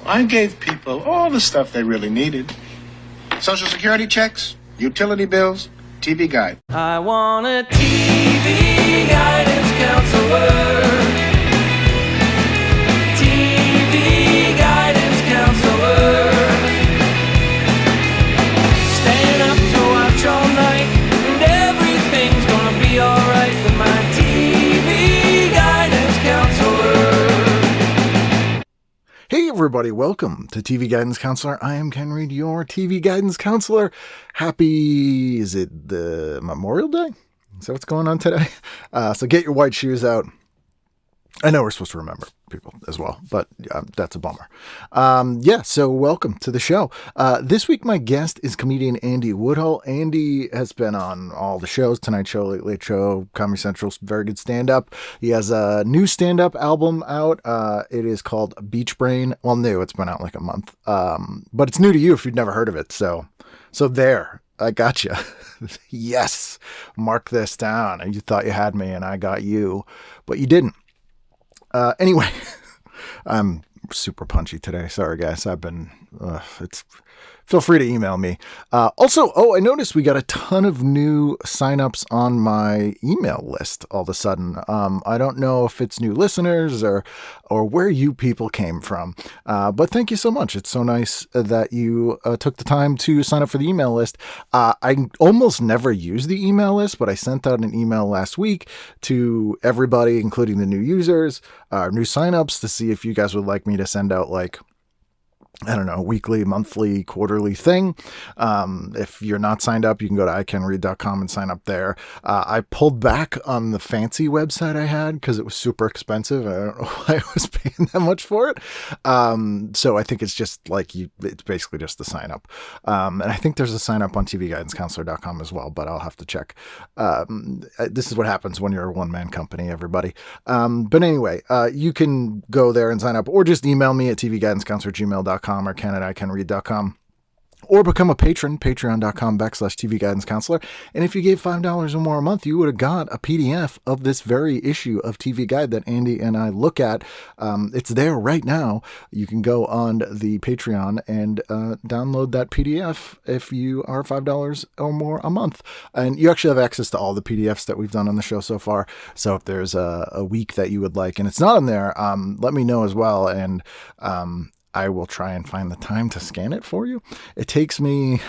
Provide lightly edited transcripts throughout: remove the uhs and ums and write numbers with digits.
I gave people all the stuff they really needed. Social Security checks, utility bills, TV guide. I want a TV guidance counselor. TV guidance counselor. Staying up to watch all night, and everything's gonna be alright with my TV guidance counselor. Hey everybody, welcome to TV Guidance Counselor. I am Ken Reed, your TV Guidance Counselor. Happy, is it the Memorial Day? Is that what's going on today? So get your white shoes out. I know we're supposed to remember people as well, but that's a bummer. So welcome to the show. This week, my guest is comedian Andy Woodhull. Andy has been on all the shows, Tonight Show, Late Late Show, Comedy Central, very good stand-up. He has a new stand-up album out. It is called Beach Brain. Well, new, it's been out like a month. But it's new to you if you've never heard of it. So there, I got you. Yes, mark this down. You thought you had me and I got you, but you didn't. Anyway, I'm super punchy today. Sorry, guys. Feel free to email me. I noticed we got a ton of new signups on my email list all of a sudden. I don't know if it's new listeners or where you people came from. But thank you so much. It's so nice that you took the time to sign up for the email list. I almost never use the email list, but I sent out an email last week to everybody, including the new users, new signups, to see if you guys would like me to send out weekly, monthly, quarterly thing. If you're not signed up, you can go to icanread.com and sign up there. I pulled back on the fancy website I had because it was super expensive. I don't know why I was paying that much for it. So I think it's just it's basically just the sign up. And I think there's a sign up on tvguidancecounselor.com as well, but I'll have to check. This is what happens when you're a one-man company, everybody. But anyway, you can go there and sign up or just email me at tvguidancecounselor@gmail.com or ken@icanread.com, or become a patron, patreon.com/TV Guidance Counselor. And if you gave $5 or more a month, you would have got a PDF of this very issue of TV Guide that Andy and I look at. It's there right now. You can go on the Patreon and download that PDF if you are $5 or more a month. And you actually have access to all the PDFs that we've done on the show so far. So if there's a week that you would like and it's not in there, let me know as well. And I will try and find the time to scan it for you. It takes me,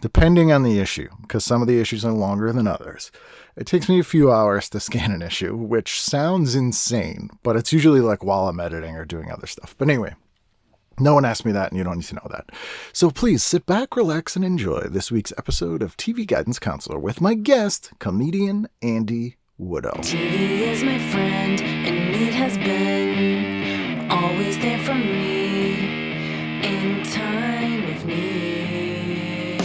depending on the issue, because some of the issues are longer than others. It takes me a few hours to scan an issue, which sounds insane, but it's usually while I'm editing or doing other stuff. But anyway, no one asked me that, and you don't need to know that. So please sit back, relax, and enjoy this week's episode of TV Guidance Counselor with my guest, comedian Andy Woodhull. TV is my friend, and it has been always there for me in time of need.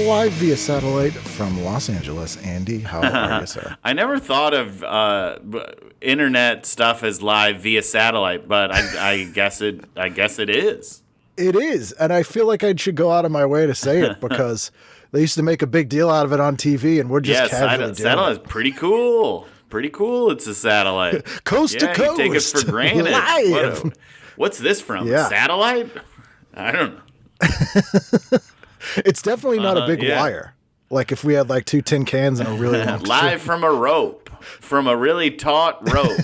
Live via satellite from Los Angeles, Andy, how are you, sir? I never thought of internet stuff as live via satellite, but I guess it is. It is, and I feel like I should go out of my way to say it because they used to make a big deal out of it on TV, and we're just casually doing it. Satellite's pretty cool. Pretty cool. It's a satellite. Coast to coast. You take it for granted. Live. What's this from? Yeah. Satellite? I don't know. It's definitely not a big wire. Like if we had two tin cans and a really long live from a rope. From a really taut rope.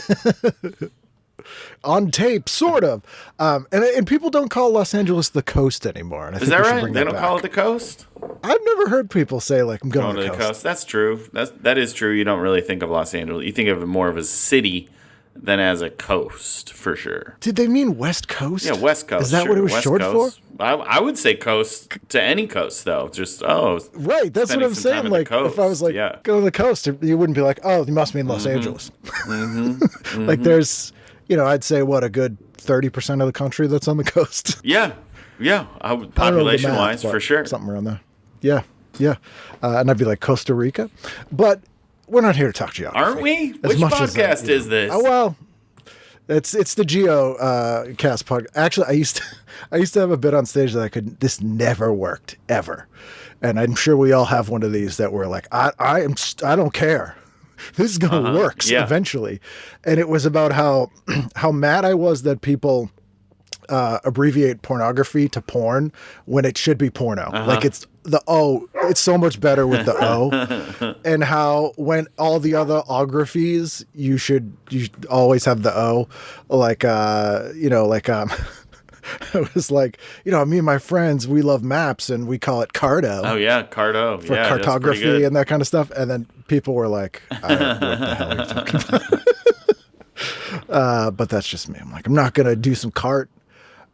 On tape, sort of. And people don't call Los Angeles the coast anymore. And I Is that right? They don't call it the coast? I've never heard people say I'm going to the coast. That's true. That is true. You don't really think of Los Angeles. You think of it more of a city than as a coast, for sure. Did they mean West Coast? Yeah, West Coast. Is that what it was West short coast. for? I would say coast to any coast, though. Just, right. That's what I'm saying. If I was go to the coast, you wouldn't be you must mean Los Angeles. Mm-hmm. There's, I'd say a good 30% of the country that's on the coast. Yeah. Population-wise, for sure. Something around there. Yeah. And I'd be Costa Rica. But we're not here to talk geography. Aren't we? Which podcast is this? Oh, well, it's the Geo cast podcast. Actually, I used to have a bit on stage that this never worked, ever. And I'm sure we all have one of these that we're I don't care. This is gonna work eventually. And it was about how mad I was that people abbreviate pornography to porn when it should be porno. Like it's the O. It's so much better with the O. And how when all the other ographies you should always have the O. Like I was like, me and my friends, we love maps and we call it Cardo. Oh yeah, Cardo. For cartography and that kind of stuff. And then people were like, I don't know what the hell you're talking about. But that's just me. I'm like, I'm not going to do some cart.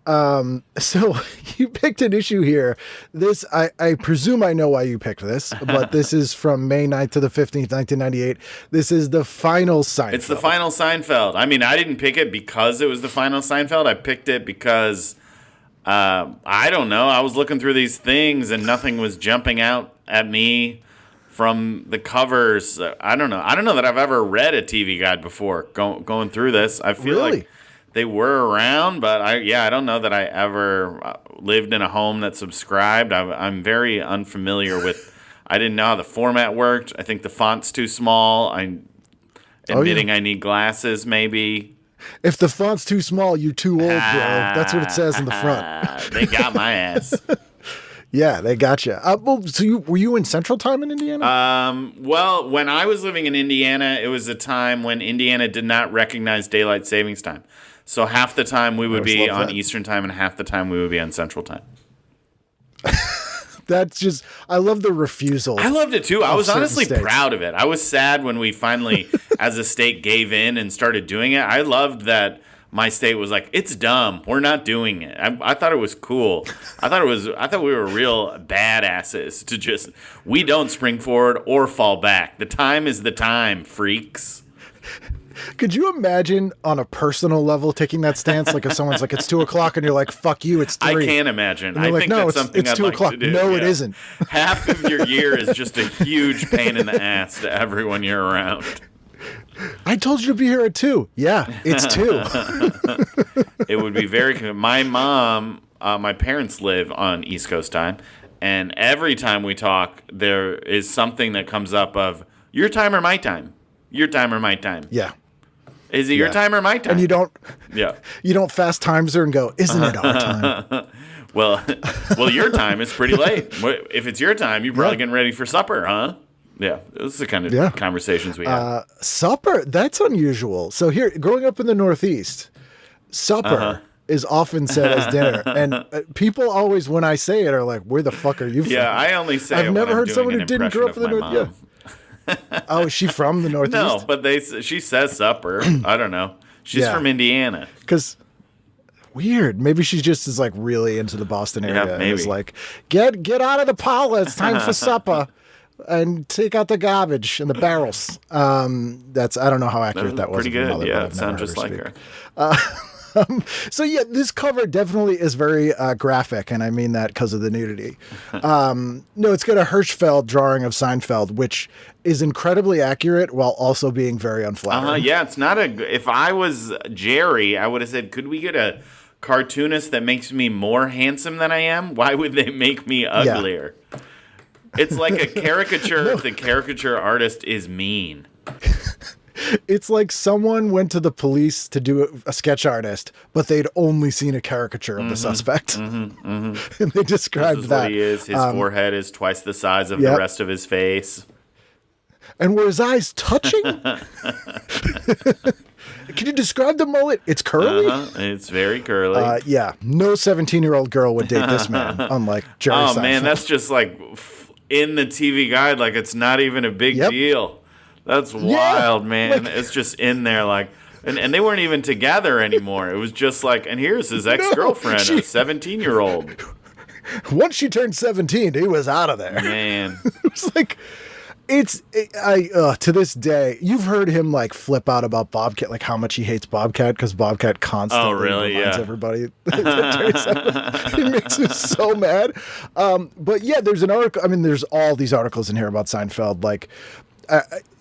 So you picked an issue here. This, I presume I know why you picked this, but this is from May 9th to the 15th, 1998. This is the final Seinfeld. It's the final Seinfeld. I mean, I didn't pick it because it was the final Seinfeld. I picked it because, I don't know. I was looking through these things and nothing was jumping out at me from the covers. I don't know. I don't know that I've ever read a TV guide before going through this. I feel like they were around, but I don't know that I ever lived in a home that subscribed. I'm very unfamiliar with. I didn't know how the format worked. I think the font's too small. I'm admitting I need glasses, maybe. If the font's too small, you're too old, bro. That's what it says in the front. They got my ass. Yeah, they got you. So were you in Central Time in Indiana? Well, when I was living in Indiana, it was a time when Indiana did not recognize daylight savings time. So half the time we would be on Eastern Time and half the time we would be on Central Time. That's just, I love the refusal. I loved it too. I was honestly proud of it. I was sad when we finally, as a state, gave in and started doing it. I loved that my state was like, it's dumb. We're not doing it. I thought it was cool. I thought we were real badasses to just, we don't spring forward or fall back. The time is the time, freaks. Could you imagine on a personal level taking that stance? Like if someone's like, it's 2:00 and you're like, fuck you, it's 3. I can't imagine. I like, think no, that's something it's I'd 2:00. like to do. No, it isn't. Half of your year is just a huge pain in the ass to everyone you're around. I told you to be here at 2. Yeah, it's 2. It would be very good. My mom, my parents live on East Coast time, and every time we talk, there is something that comes up of your time or my time. Your time or my time. Yeah. Is it your time or my time? And you don't. Yeah. You don't fast times her and go, isn't it our time? Well, your time is pretty late. If it's your time, you're probably getting ready for supper, huh? Yeah, this is the kind of conversations we have. Supper, that's unusual. So here, growing up in the Northeast, supper is often said as dinner. And people always, when I say it, are like, where the fuck are you from? Yeah, I only say I've it never when heard I'm someone doing who an didn't grow up in the impression of Northeast. Oh, is she from the Northeast? No, but she says supper. I don't know. She's from Indiana. Because weird. Maybe she just is like really into the Boston area. Yeah, maybe. And is like, get out of the parlor. It's time for supper. And take out the garbage and the barrels. I don't know how accurate that was. Pretty good. Yeah, it sounds just like her. So yeah, this cover definitely is very graphic, and I mean that because of the nudity. No, it's got a Hirschfeld drawing of Seinfeld, which is incredibly accurate while also being very unflattering. Yeah, it's not if I was Jerry, I would have said, could we get a cartoonist that makes me more handsome than I am? Why would they make me uglier? Yeah. It's like a caricature if the caricature artist is mean. It's like someone went to the police to do a sketch artist, but they'd only seen a caricature of the suspect. And they described that. What he is. His forehead is twice the size of the rest of his face. And were his eyes touching? Can you describe the mullet? It's curly? It's very curly. Yeah. No 17-year-old girl would date this man, unlike Jerry Seinfeld. Oh, man, that's just like in the TV guide, like it's not even a big deal. That's wild, man. Like, it's just in there like, and they weren't even together anymore. It was just like, and here's his ex-girlfriend, a 17-year-old. Once she turned 17, he was out of there. Man. It was like, to this day, you've heard him like flip out about Bobcat, like how much he hates Bobcat because Bobcat constantly reminds everybody. It makes him so mad. But yeah, there's an article. I mean, there's all these articles in here about Seinfeld. Like,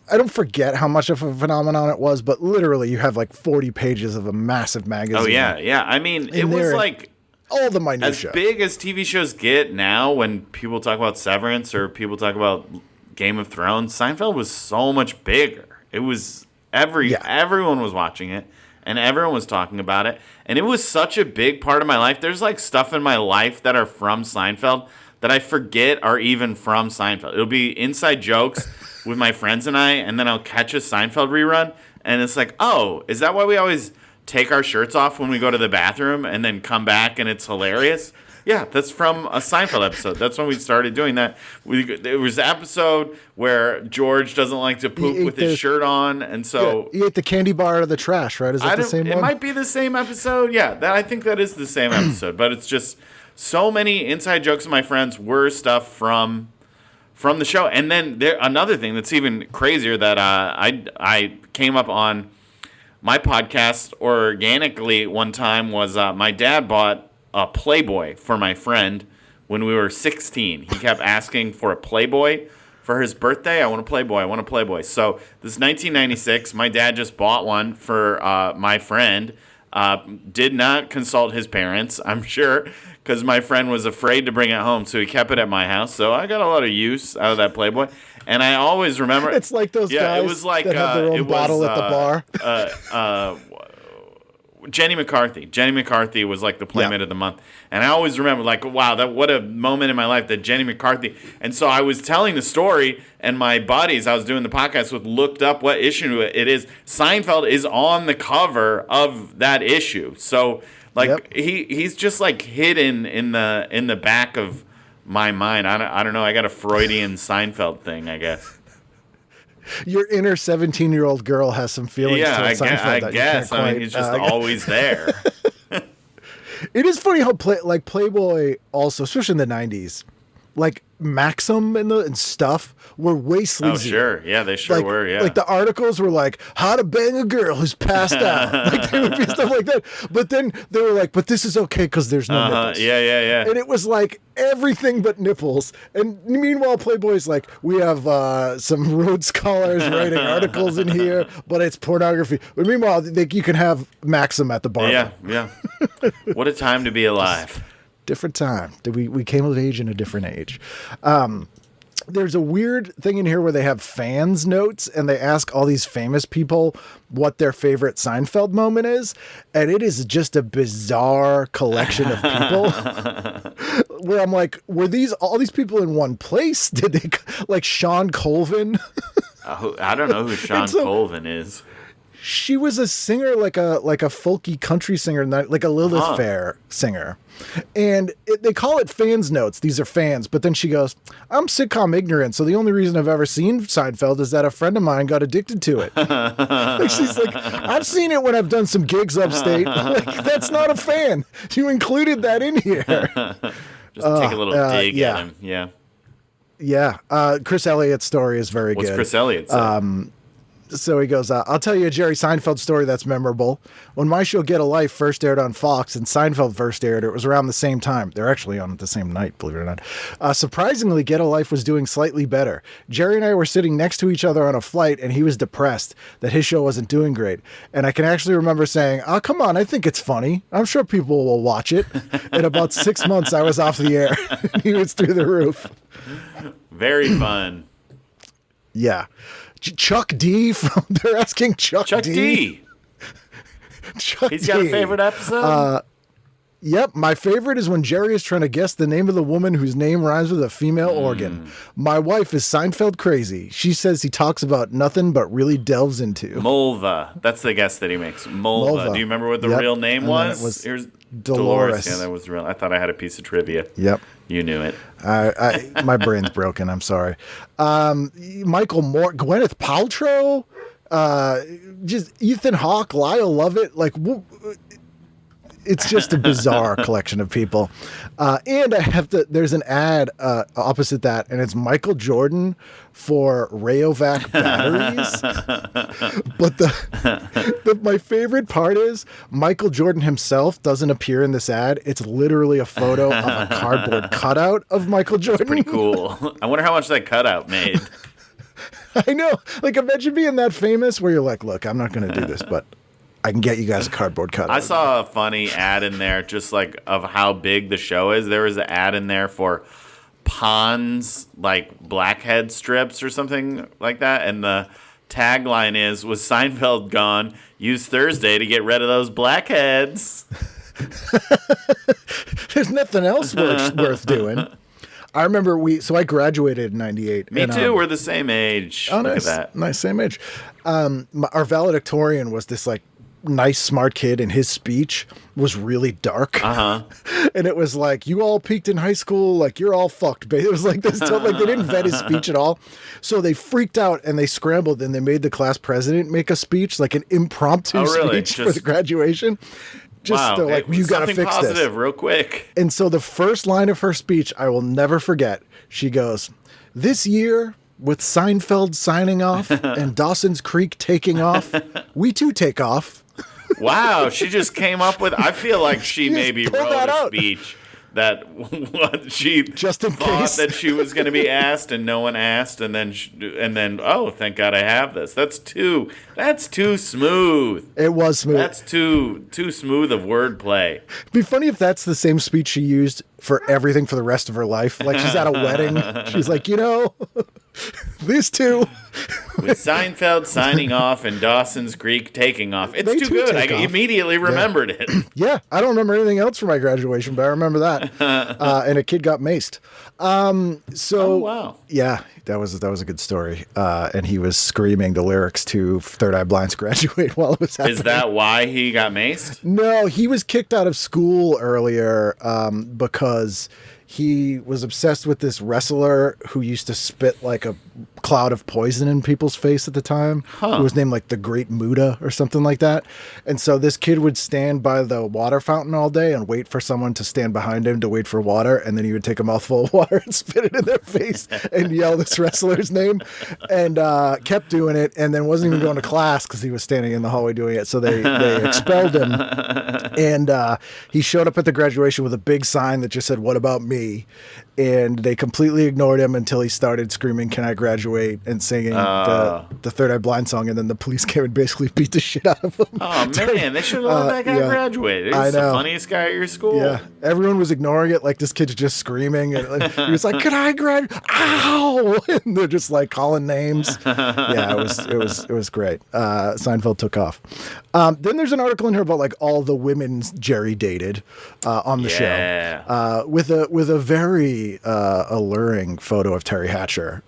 I don't forget how much of a phenomenon it was, but literally you have like 40 pages of a massive magazine. Oh, yeah. I mean, it was like all the minutia. As big as TV shows get now when people talk about Severance or people talk about Game of Thrones, Seinfeld was so much bigger. It was Yeah. everyone was watching it, and everyone was talking about it, and it was such a big part of my life. There's like stuff in my life that are from Seinfeld that I forget are even from Seinfeld. It'll be inside jokes with my friends and I, and then I'll catch a Seinfeld rerun, and it's like, oh, is that why we always take our shirts off when we go to the bathroom and then come back and it's hilarious? Yeah, that's from a Seinfeld episode. That's when we started doing that. There was an episode where George doesn't like to poop with his shirt on, and so you ate the candy bar out of the trash, right? Is that the same one? It might be the same episode. Yeah, I think that is the same episode. But it's just so many inside jokes of my friends were stuff from the show. And then another thing that's even crazier that I came up on my podcast organically one time was my dad bought a Playboy for my friend when we were 16. He kept asking for a Playboy for his birthday. I want a Playboy. I want a Playboy. So this is 1996. My dad just bought one for my friend. Did not consult his parents, I'm sure, because my friend was afraid to bring it home. So he kept it at my house. So I got a lot of use out of that Playboy. And I always remember. It's like those guys it was like, that have their own bottle at the bar. Jenny McCarthy. Jenny McCarthy was like the Playmate of the Month. And I always remember, like, wow, what a moment in my life that Jenny McCarthy. And so I was telling the story, and my buddies I was doing the podcast with looked up what issue it is. Seinfeld is on the cover of that issue. So, like, he's just, like, hidden in the back of my mind. I don't know. I got a Freudian Seinfeld thing, I guess. Your inner 17-year-old girl has some feelings towards Seinfeld. I guess. I mean, he's just always there. It is funny how Playboy also, especially in the 90s, like Maxim and stuff were way sleazy. Oh, sure. Yeah, they sure were, yeah. Like the articles were like, how to bang a girl who's passed out. Like there would be stuff like that. But then they were like, but this is okay because there's no nipples. Yeah. And it was like everything but nipples. And meanwhile, Playboy's like, we have some Rhodes Scholars writing articles in here, but it's pornography. But meanwhile, you can have Maxim at the bar. Yeah. What a time to be alive. Different time. We came of age in a different age. There's a weird thing in here where they have fans notes and they ask all these famous people what their favorite Seinfeld moment is. And it is just a bizarre collection of people where I'm like, were all these people in one place? Did they like Sean Colvin? I don't know who Sean Colvin is. She was a singer, like a folky country singer, like a Lilith Fair singer. And they call it fans notes. These are fans. But then she goes, I'm sitcom ignorant. So the only reason I've ever seen Seinfeld is that a friend of mine got addicted to it. Like she's like, I've seen it when I've done some gigs upstate. Like, that's not a fan. You included that in here. Just take a little dig at him. Yeah. Yeah. Chris Elliott's story is very good. What's Chris Elliott say? So he goes, I'll tell you a Jerry Seinfeld story that's memorable. When my show Get a Life first aired on Fox and Seinfeld first aired, it was around the same time. They're actually on at the same night, believe it or not. Surprisingly, Get a Life was doing slightly better. Jerry and I were sitting next to each other on a flight, and he was depressed that his show wasn't doing great. And I can actually remember saying, oh, come on, I think it's funny. I'm sure people will watch it. In about 6 months, I was off the air. He was through the roof. Very fun. Yeah. Chuck D they're asking Chuck D. He's got a favorite episode? Yep. My favorite is when Jerry is trying to guess the name of the woman whose name rhymes with a female organ. My wife is Seinfeld crazy. She says he talks about nothing but really delves into. Mulva. That's the guess that he makes. Mulva. Do you remember what the real name was? Here's Dolores. Yeah, that was real. I thought I had a piece of trivia. Yep. You knew it. My brain's broken. I'm sorry. Michael Moore, Gwyneth Paltrow, just Ethan Hawke, Lyle Lovett. Like, it's just a bizarre collection of people. And there's an ad opposite that, and it's Michael Jordan for Rayovac batteries. But my favorite part is Michael Jordan himself doesn't appear in this ad. It's literally a photo of a cardboard cutout of Michael Jordan. That's pretty cool. I wonder how much that cutout made. I know. Like, imagine being that famous where you're like, look, I'm not going to do this, but I can get you guys a cardboard cutout. I saw a funny ad in there just like of how big the show is. There was an ad in there for Pond's like blackhead strips or something like that, and the tagline is, "Was Seinfeld gone? Use Thursday to get rid of those blackheads." There's nothing else worth doing. I remember I graduated in 98. Me too. We're the same age. Oh, Look nice. at that. Nice, same age. Our valedictorian was this like nice, smart kid, and his speech was really dark. And it was like, you all peaked in high school, like you're all fucked. It was like this, like they didn't vet his speech at all. So they freaked out and they scrambled and they made the class president make a speech, like an impromptu speech for the graduation. Just like, you got to fix positive this real quick. And so the first line of her speech, I will never forget. She goes, "This year, with Seinfeld signing off and Dawson's Creek taking off, we too take off." Wow, she just came up with. I feel like she maybe wrote a speech that what she just in thought case that she was going to be asked and no one asked, and then oh, thank God I have this. That's too smooth. It was smooth. That's too smooth of wordplay. It'd be funny if that's the same speech she used for everything for the rest of her life. Like she's at a wedding, she's like, these two. With Seinfeld signing off and Dawson's Creek taking off. It's They too too good. take I off. immediately remembered it. Yeah, I don't remember anything else from my graduation, but I remember that. And a kid got maced. Oh, wow. Yeah, that was a good story. And he was screaming the lyrics to Third Eye Blind's Graduate while it was happening. Is that why he got maced? No, he was kicked out of school earlier because he was obsessed with this wrestler who used to spit like a cloud of poison in people's face at the time. Who was named like the Great Muda or something like that. And so this kid would stand by the water fountain all day and wait for someone to stand behind him to wait for water. And then he would take a mouthful of water and spit it in their face and yell this wrestler's name, and kept doing it. And then wasn't even going to class because he was standing in the hallway doing it. So they expelled him. And he showed up at the graduation with a big sign that just said, "What about me?" And they completely ignored him until he started screaming, "Can I graduate?" and singing the Third Eye Blind song. And then the police came and basically beat the shit out of him. Oh, man, they should have let that guy graduate. He's the funniest guy at your school. Yeah, everyone was ignoring it. Like, this kid's just screaming. And he was like, "Can I graduate? Ow!" And they're just like calling names. Yeah, it was great. Seinfeld took off. Then there's an article in here about like all the women Jerry dated on the show, with a very alluring photo of Terry Hatcher.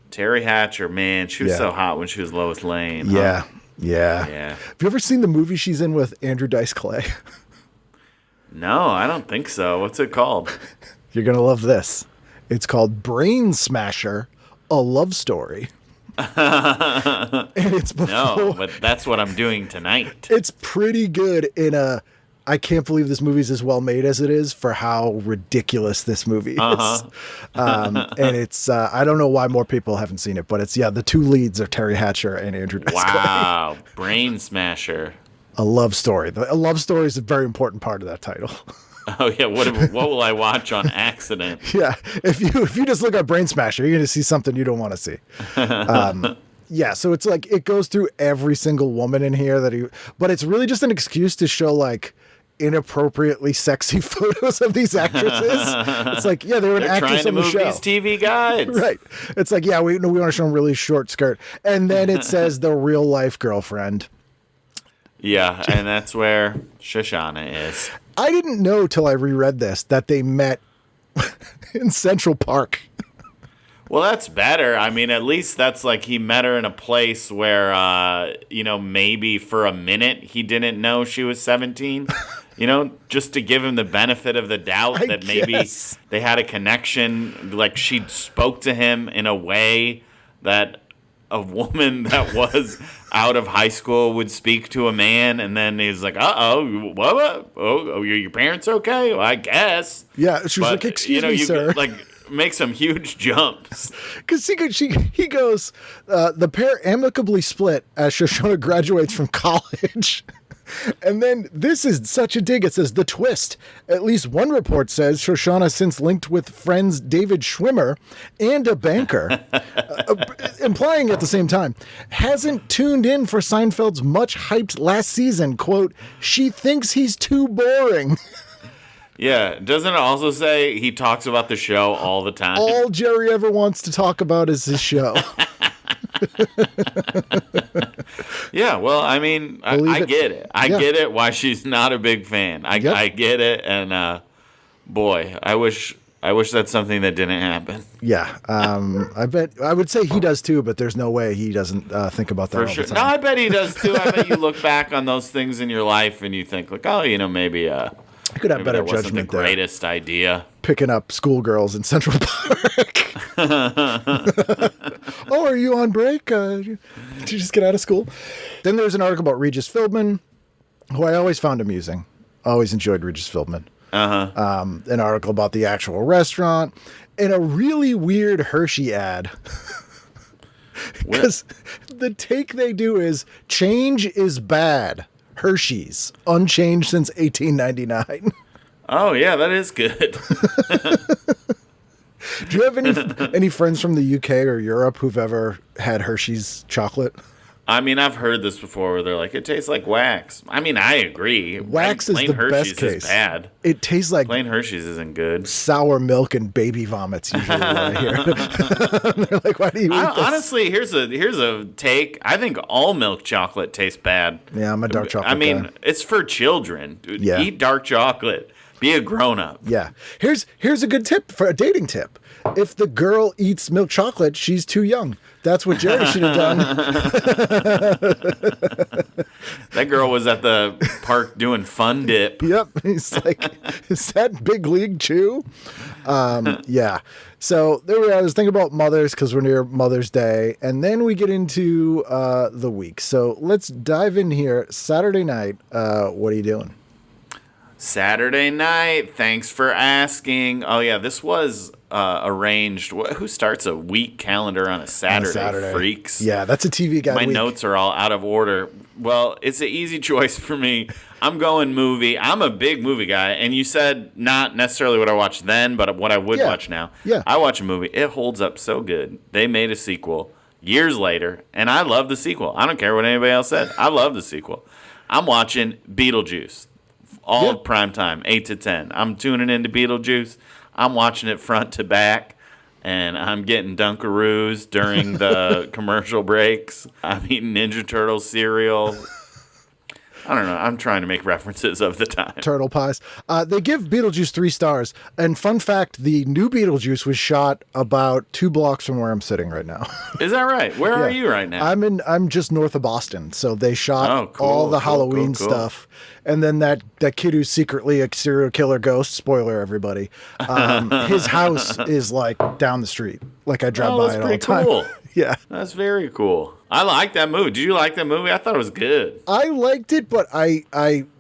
Terry Hatcher, man, she was so hot when she was Lois Lane. Yeah. Yeah. Have you ever seen the movie she's in with Andrew Dice Clay? No, I don't think so. What's it called? You're gonna love this. It's called Brain Smasher: A Love Story. And it's before. No, but that's what I'm doing tonight. It's pretty good I can't believe this movie's as well made as it is for how ridiculous this movie is. And it's, I don't know why more people haven't seen it, but it's, the two leads are Terry Hatcher and Andrew Dice Clay. Wow. Brain Smasher. A love story. A love story is a very important part of that title. Oh, yeah. What will I watch on accident? Yeah. If you just look at Brain Smasher, you're going to see something you don't want to see. Yeah, so it's like it goes through every single woman in here but it's really just an excuse to show like inappropriately sexy photos of these actresses. It's like, they were an actress on the show. They're trying to move these TV guides. Right. It's like, we want to show them really short skirt. And then it says the real life girlfriend. Yeah, and that's where Shoshana is. I didn't know till I reread this that they met in Central Park. Well, that's better. I mean, at least that's like he met her in a place where, maybe for a minute he didn't know she was 17. Just to give him the benefit of the doubt that maybe they had a connection. Like she spoke to him in a way that a woman that was out of high school would speak to a man, and then he's like, what? Oh, your parents okay? Well, I guess. Yeah, she was like, excuse me, sir. Make some huge jumps. Because he goes, the pair amicably split as Shoshana graduates from college. And then this is such a dig. It says, the twist. At least one report says Shoshana since linked with friends David Schwimmer and a banker, implying at the same time, hasn't tuned in for Seinfeld's much hyped last season. Quote, she thinks he's too boring. Yeah, doesn't it also say he talks about the show all the time? All Jerry ever wants to talk about is his show. Yeah, well, I mean, I get it. I get it why she's not a big fan. I get it, and boy, I wish that's something that didn't happen. Yeah, I would say he does too, but there's no way he doesn't think about that For all sure. the No, time. I bet he does too. I bet you look back on those things in your life and you think like, oh, maybe I could have maybe better that wasn't the judgment there. greatest idea. Picking up schoolgirls in Central Park. Oh, are you on break? Did you just get out of school? Then there's an article about Regis Philbin, who I always found amusing. Always enjoyed Regis Philbin. An article about the actual restaurant, and a really weird Hershey ad. Because the take they do is change is bad. Hershey's unchanged since 1899. Oh yeah, that is good. Do you have any friends from the UK or Europe who've ever had Hershey's chocolate? I mean, I've heard this before where they're like, it tastes like wax. I mean, I agree. Wax is Plain the Hershey's best case. is bad. It tastes like Plain Hershey's isn't good. sour milk and baby vomits usually what I hear. They're like, why do you eat this? Honestly, here's a take. I think all milk chocolate tastes bad. Yeah, I'm a dark chocolate I mean, guy. it's for children. Dude. Yeah. Eat dark chocolate. Be a grown up. Yeah. Here's a good tip for a dating tip. If the girl eats milk chocolate, she's too young. That's what Jerry should have done. That girl was at the park doing fun dip. Yep. He's like, is that big league chew? Yeah. So there we are. I was thinking about mothers because we're near Mother's Day. And then we get into the week. So let's dive in here. Saturday night, what are you doing? Saturday night. Thanks for asking. Oh yeah, this was arranged. Who starts a week calendar on a Saturday? Freaks. Yeah, that's a TV guy. My week. notes are all out of order. Well, it's an easy choice for me. I'm going movie. I'm a big movie guy, and you said not necessarily what I watched then, but what I would watch now. Yeah. I watch a movie. It holds up so good. They made a sequel years later, and I love the sequel. I don't care what anybody else said. I love the sequel. I'm watching Beetlejuice. All prime time, 8 to 10. I'm tuning into Beetlejuice. I'm watching it front to back, and I'm getting Dunkaroos during the commercial breaks. I'm eating Ninja Turtle cereal. I don't know. I'm trying to make references of the time. Turtle pies. They give Beetlejuice 3 stars. And fun fact, the new Beetlejuice was shot about 2 blocks from where I'm sitting right now. Is that right? Where are you right now? I'm just north of Boston. So they shot all the Halloween stuff. And then that kid who's secretly a serial killer ghost, spoiler everybody, his house is like down the street. Like I drive by it all the time. Cool. Yeah. That's very cool. I like that movie. Did you like that movie? I thought it was good. I liked it, but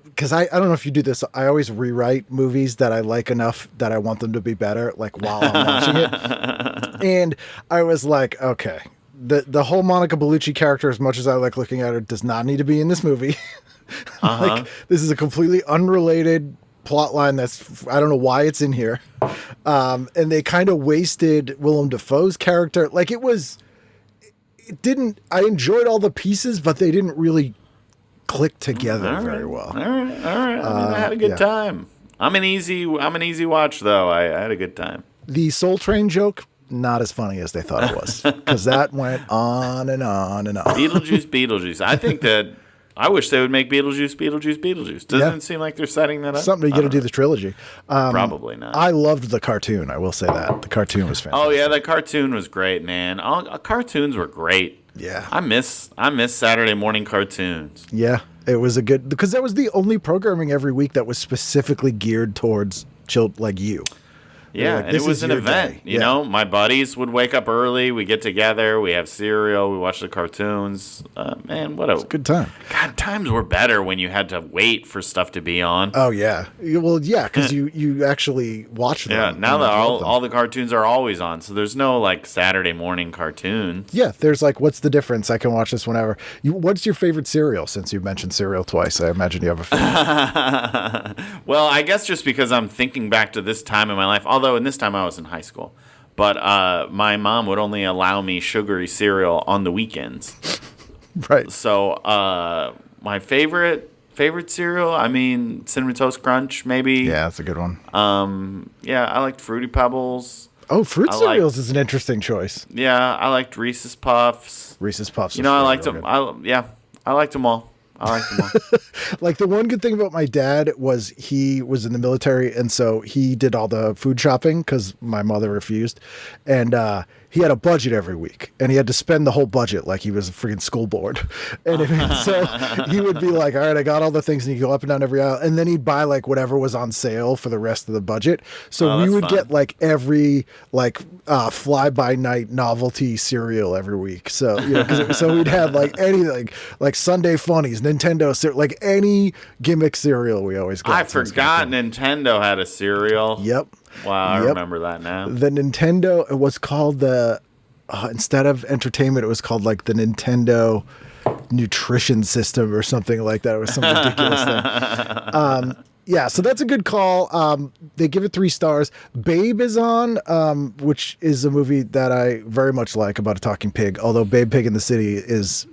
because I don't know if you do this, I always rewrite movies that I like enough that I want them to be better, like while I'm watching it. And I was like, okay, the whole Monica Bellucci character, as much as I like looking at her, does not need to be in this movie. Like, this is a completely unrelated plot line I don't know why it's in here. And they kind of wasted Willem Dafoe's character. Like I enjoyed all the pieces, but they didn't really click together very well. All right. I mean, I had a good time. I'm an easy watch though. I had a good time. The Soul Train joke, not as funny as they thought it was, because that went on and on and on. Beetlejuice. I think that I wish they would make Beetlejuice. Doesn't it seem like they're setting that up? Something you got to do the trilogy. Probably not. I loved the cartoon. I will say that the cartoon was fantastic. Oh yeah, that cartoon was great, man. Cartoons were great. Yeah, I miss Saturday morning cartoons. Yeah, it was because that was the only programming every week that was specifically geared towards children like you. Yeah, like, and it was an event. Day. You know, my buddies would wake up early. We get together. We have cereal. We watch the cartoons. Man, what a good time. God, times were better when you had to wait for stuff to be on. Oh yeah, well yeah, because you actually watch them. Yeah, now that all the cartoons are always on, so there's no like Saturday morning cartoons. Yeah, there's like, what's the difference? I can watch this whenever. What's your favorite cereal? Since you mentioned cereal twice, I imagine you have a favorite. Well, I guess just because I'm thinking back to this time in my life, although in this time I was in high school, but my mom would only allow me sugary cereal on the weekends. Right. So my favorite cereal, I mean, Cinnamon Toast Crunch, maybe. Yeah, that's a good one. Yeah, I liked Fruity Pebbles. Oh, fruit I cereals is an interesting choice. Yeah, I liked Reese's Puffs. Reese's Puffs. You know, I liked them. I liked them all. I liked them all. Like, the one good thing about my dad was he was in the military, and so he did all the food shopping because my mother refused. And he had a budget every week, and he had to spend the whole budget like he was a freaking school board. And so he would be like, all right, I got all the things, and he'd go up and down every aisle, and then he'd buy like whatever was on sale for the rest of the budget. So we would fun. get like every fly-by-night novelty cereal every week. So, you know, so we'd have like anything, like Sunday Funnies, Nintendo cereal, like any gimmick cereal we always got. I forgot Nintendo had a cereal. Yep. Wow, I remember that now. The Nintendo, it was called the, instead of entertainment, it was called like the Nintendo Nutrition System or something like that. It was some ridiculous thing. Yeah, so that's a good call. They give it 3 stars. Babe is on, which is a movie that I very much like, about a talking pig, although Babe Pig in the City is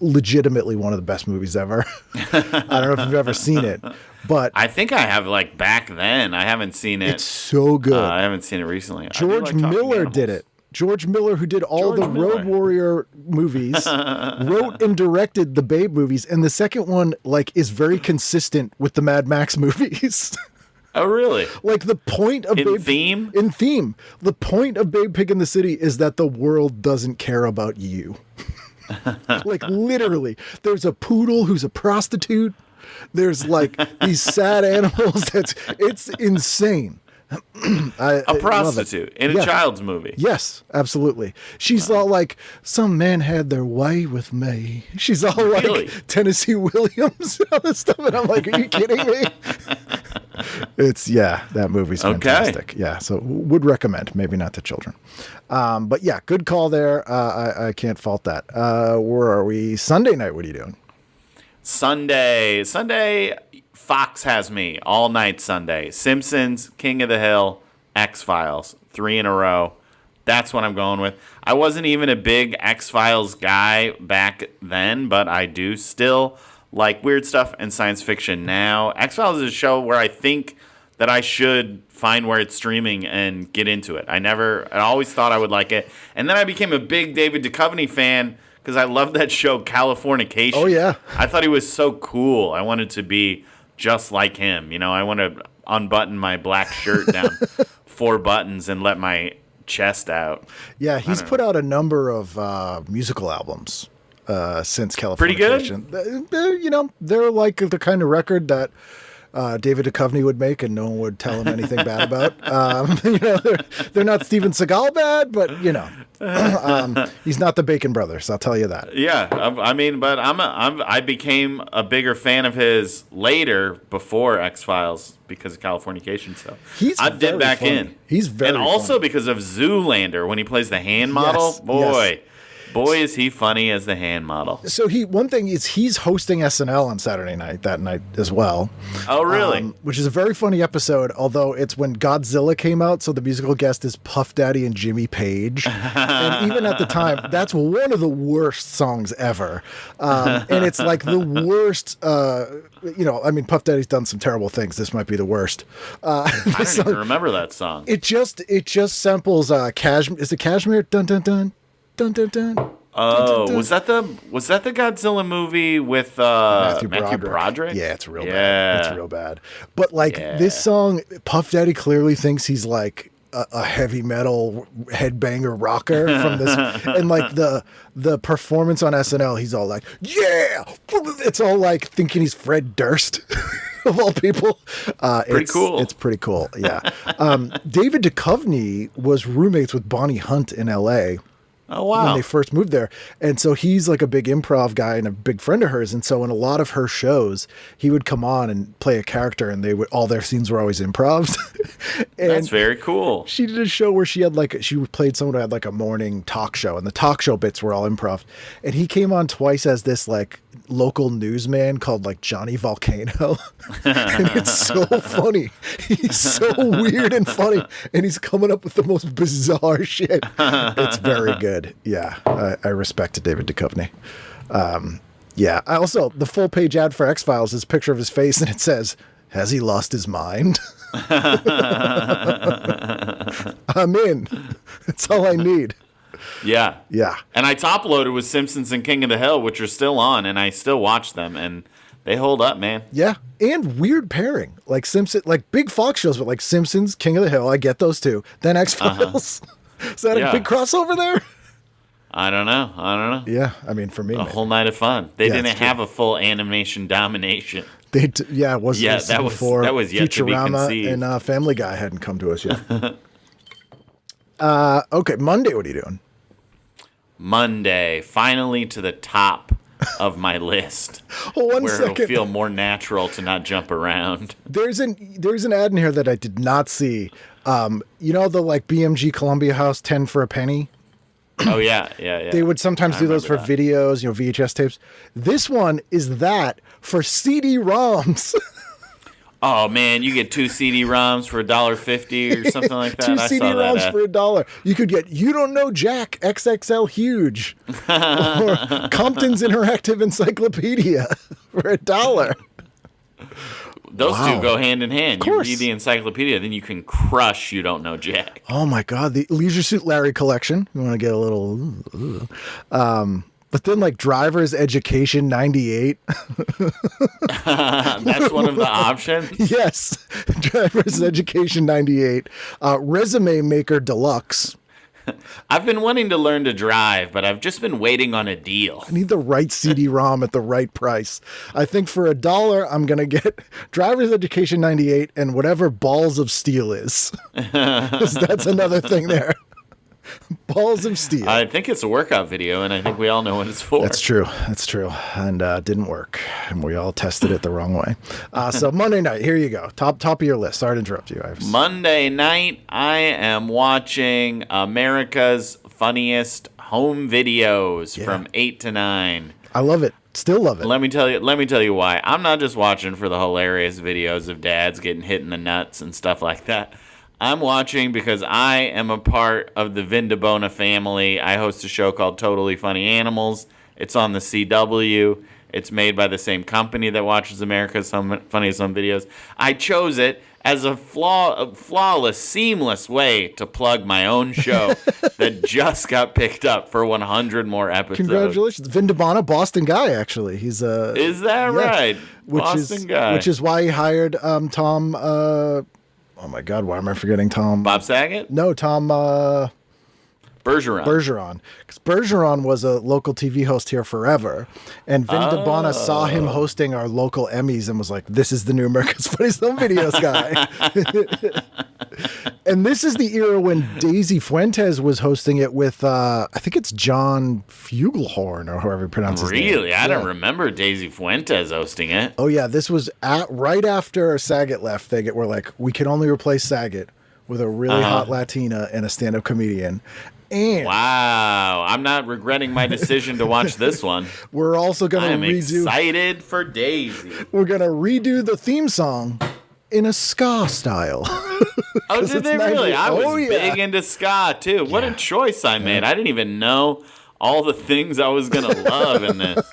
legitimately one of the best movies ever. I don't know if you've ever seen it, but I think I have, like, back then. I haven't seen it. It's so good. I haven't seen it recently. George Miller did it. George Miller, who did all the Road Warrior movies, wrote and directed the Babe movies, and the second one, like, is very consistent with the Mad Max movies. Oh, really? Like, the point of In theme? In theme. The point of Babe Pig in the City is that the world doesn't care about you. Like, literally. There's a poodle who's a prostitute. There's, like, these sad animals. It's insane. A prostitute in a child's movie. Yes, absolutely. She's all like, some man had their way with me. She's all Really? like Tennessee Williams and all this stuff. And I'm like, are you kidding me? That movie's fantastic. Yeah, so would recommend, maybe not to children. But yeah, good call there. I can't fault that. Where are we? Sunday night, what are you doing? Sunday, Fox has me all night Sunday. Simpsons, King of the Hill, X-Files, 3 in a row. That's what I'm going with. I wasn't even a big X-Files guy back then, but I do still like weird stuff and science fiction now. X-Files is a show where I think that I should find where it's streaming and get into it. I always thought I would like it. And then I became a big David Duchovney fan because I love that show, Californication. Oh, yeah. I thought he was so cool. I wanted to be just like him. You know, I want to unbutton my black shirt down 4 buttons and let my chest out. Yeah, he's put out a number of musical albums since Californication. Pretty good? You know, they're like the kind of record that David Duchovny would make and no one would tell him anything bad about. You know, they're not Steven Seagal bad, but, you know, he's not the Bacon Brothers, I'll tell you that. Yeah, I mean, but I became a bigger fan of his later, before X-Files, because of Californication. So I did back funny. in. He's very and also funny. Because of Zoolander, when he plays the hand model. Yes. Boy, is he funny as the hand model. So one thing is he's hosting SNL on Saturday night, that night as well. Oh, really? Which is a very funny episode, although it's when Godzilla came out, so the musical guest is Puff Daddy and Jimmy Page. And even at the time, that's one of the worst songs ever. And it's like the worst, you know, I mean, Puff Daddy's done some terrible things. This might be the worst. I don't even remember that song. It just samples Cashmere. Is it Cashmere? Dun, dun, dun. Dun, dun, dun. Oh, dun, dun. Was that the Godzilla movie with Matthew Broderick? Yeah, it's real bad. It's real bad. But like this song, Puff Daddy clearly thinks he's like a heavy metal headbanger rocker from this, and like the performance on SNL, he's all like, yeah, it's all like thinking he's Fred Durst. Of all people. Cool. It's pretty cool, yeah. David Duchovny was roommates with Bonnie Hunt in L.A. Oh, wow. When they first moved there. And so he's like a big improv guy and a big friend of hers. And so in a lot of her shows, he would come on and play a character, and all their scenes were always improvs. That's very cool. She did a show where she played someone who had like a morning talk show, and the talk show bits were all improv. And he came on twice as this like local newsman called like Johnny Volcano. And it's so funny. He's so weird and funny, and he's coming up with the most bizarre shit. It's very good. Yeah, I respect David Duchovny. Yeah, I also, the full page ad for X-Files is a picture of his face, and it says, Has he lost his mind? I'm in. That's all I need. Yeah. Yeah. And I top loaded with Simpsons and King of the Hill, which are still on, and I still watch them, and they hold up, man. Yeah. And weird pairing. Like like big Fox shows, but like Simpsons, King of the Hill, I get those two. Then X-Files. Is that a big crossover there? I don't know. Yeah. I mean, for me. A whole night of fun. They Yeah, didn't have a full animation domination. Yeah, it wasn't that was yet to be conceived. And Family Guy hadn't come to us yet. Okay, Monday, what are you doing? Monday, finally to the top of my list. One where second. It'll feel more natural to not jump around. There's an ad in here that I did not see. You know the like BMG Columbia House 10 for a penny? Oh yeah. They would sometimes do those for that. videos, VHS tapes. This one is that for CD-ROMs. Oh man, you get 2 CD-ROMs for $1.50 or something like that. 2 I saw CD-ROMs that. for $1. You could get You Don't Know Jack XXL Huge or Compton's Interactive Encyclopedia for $1. Those Wow. two go hand in hand. Of You course. read the encyclopedia, then you can crush You Don't Know Jack. Oh my God, the Leisure Suit Larry collection. You want to get a little, but then like Driver's Education 98. That's one of the options. Yes, Driver's Education 98. Resume Maker Deluxe. I've been wanting to learn to drive, but I've just been waiting on a deal. I need the right CD-ROM at the right price. I think for $1, I'm going to get Driver's Education 98 and whatever Balls of Steel is. 'Cause that's another thing there. Balls of Steel. I think it's a workout video, and I think we all know what it's for. That's true. And didn't work. And we all tested it the wrong way. So Monday night, here you go. Top of your list. Sorry to interrupt you. Monday night, I am watching America's Funniest Home Videos from 8 to 9. I love it. Still love it. Let me tell you why. I'm not just watching for the hilarious videos of dads getting hit in the nuts and stuff like that. I'm watching because I am a part of the Vin De Bona family. I host a show called Totally Funny Animals. It's on the CW. It's made by the same company that watches America's Funniest Home Videos. I chose it as a flawless, seamless way to plug my own show that just got picked up for 100 more episodes. Congratulations. Vin De Bona, Boston guy, actually. He's Is that right? Boston guy. Which is why he hired Tom... oh my God, why am I forgetting Tom? Bob Saget? No, Tom... Bergeron. Because Bergeron was a local TV host here forever. And Vin De Bona saw him hosting our local Emmys and was like, this is the new America's Funniest Home Videos guy. And this is the era when Daisey Fuentes was hosting it with, I think it's John Fugglehorn or however you pronounce his name. Really? I don't remember Daisy Fuentes hosting it. Oh, yeah. This was right after Saget left. They were like, we can only replace Saget with a really hot Latina and a stand-up comedian. And wow, I'm not regretting my decision to watch this one. We're also going to I'm redo. excited for Daisy. We're going to redo the theme song in a ska style. Oh, did they really? I was yeah. big into ska too. What a choice I made. I didn't even know all the things I was going to love in this.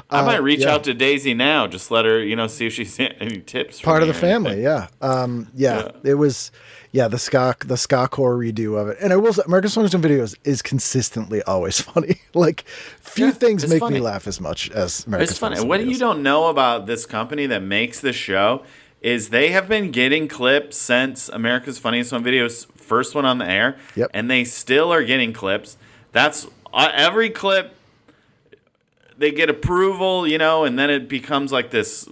I might reach out to Daisy now. Just let her, see if she's any tips. Part of the or family, anything. yeah. It was, the ska core redo of it. And I will say, America's Funniest Home Videos is consistently always funny. Like, few things make me laugh as much as America's It's funny. Funniest Home What Videos. you don't know about this company that makes the show is they have been getting clips since America's Funniest Home Videos first went on the air. Yep. And they still are getting clips. That's every clip. They get approval, and then it becomes like this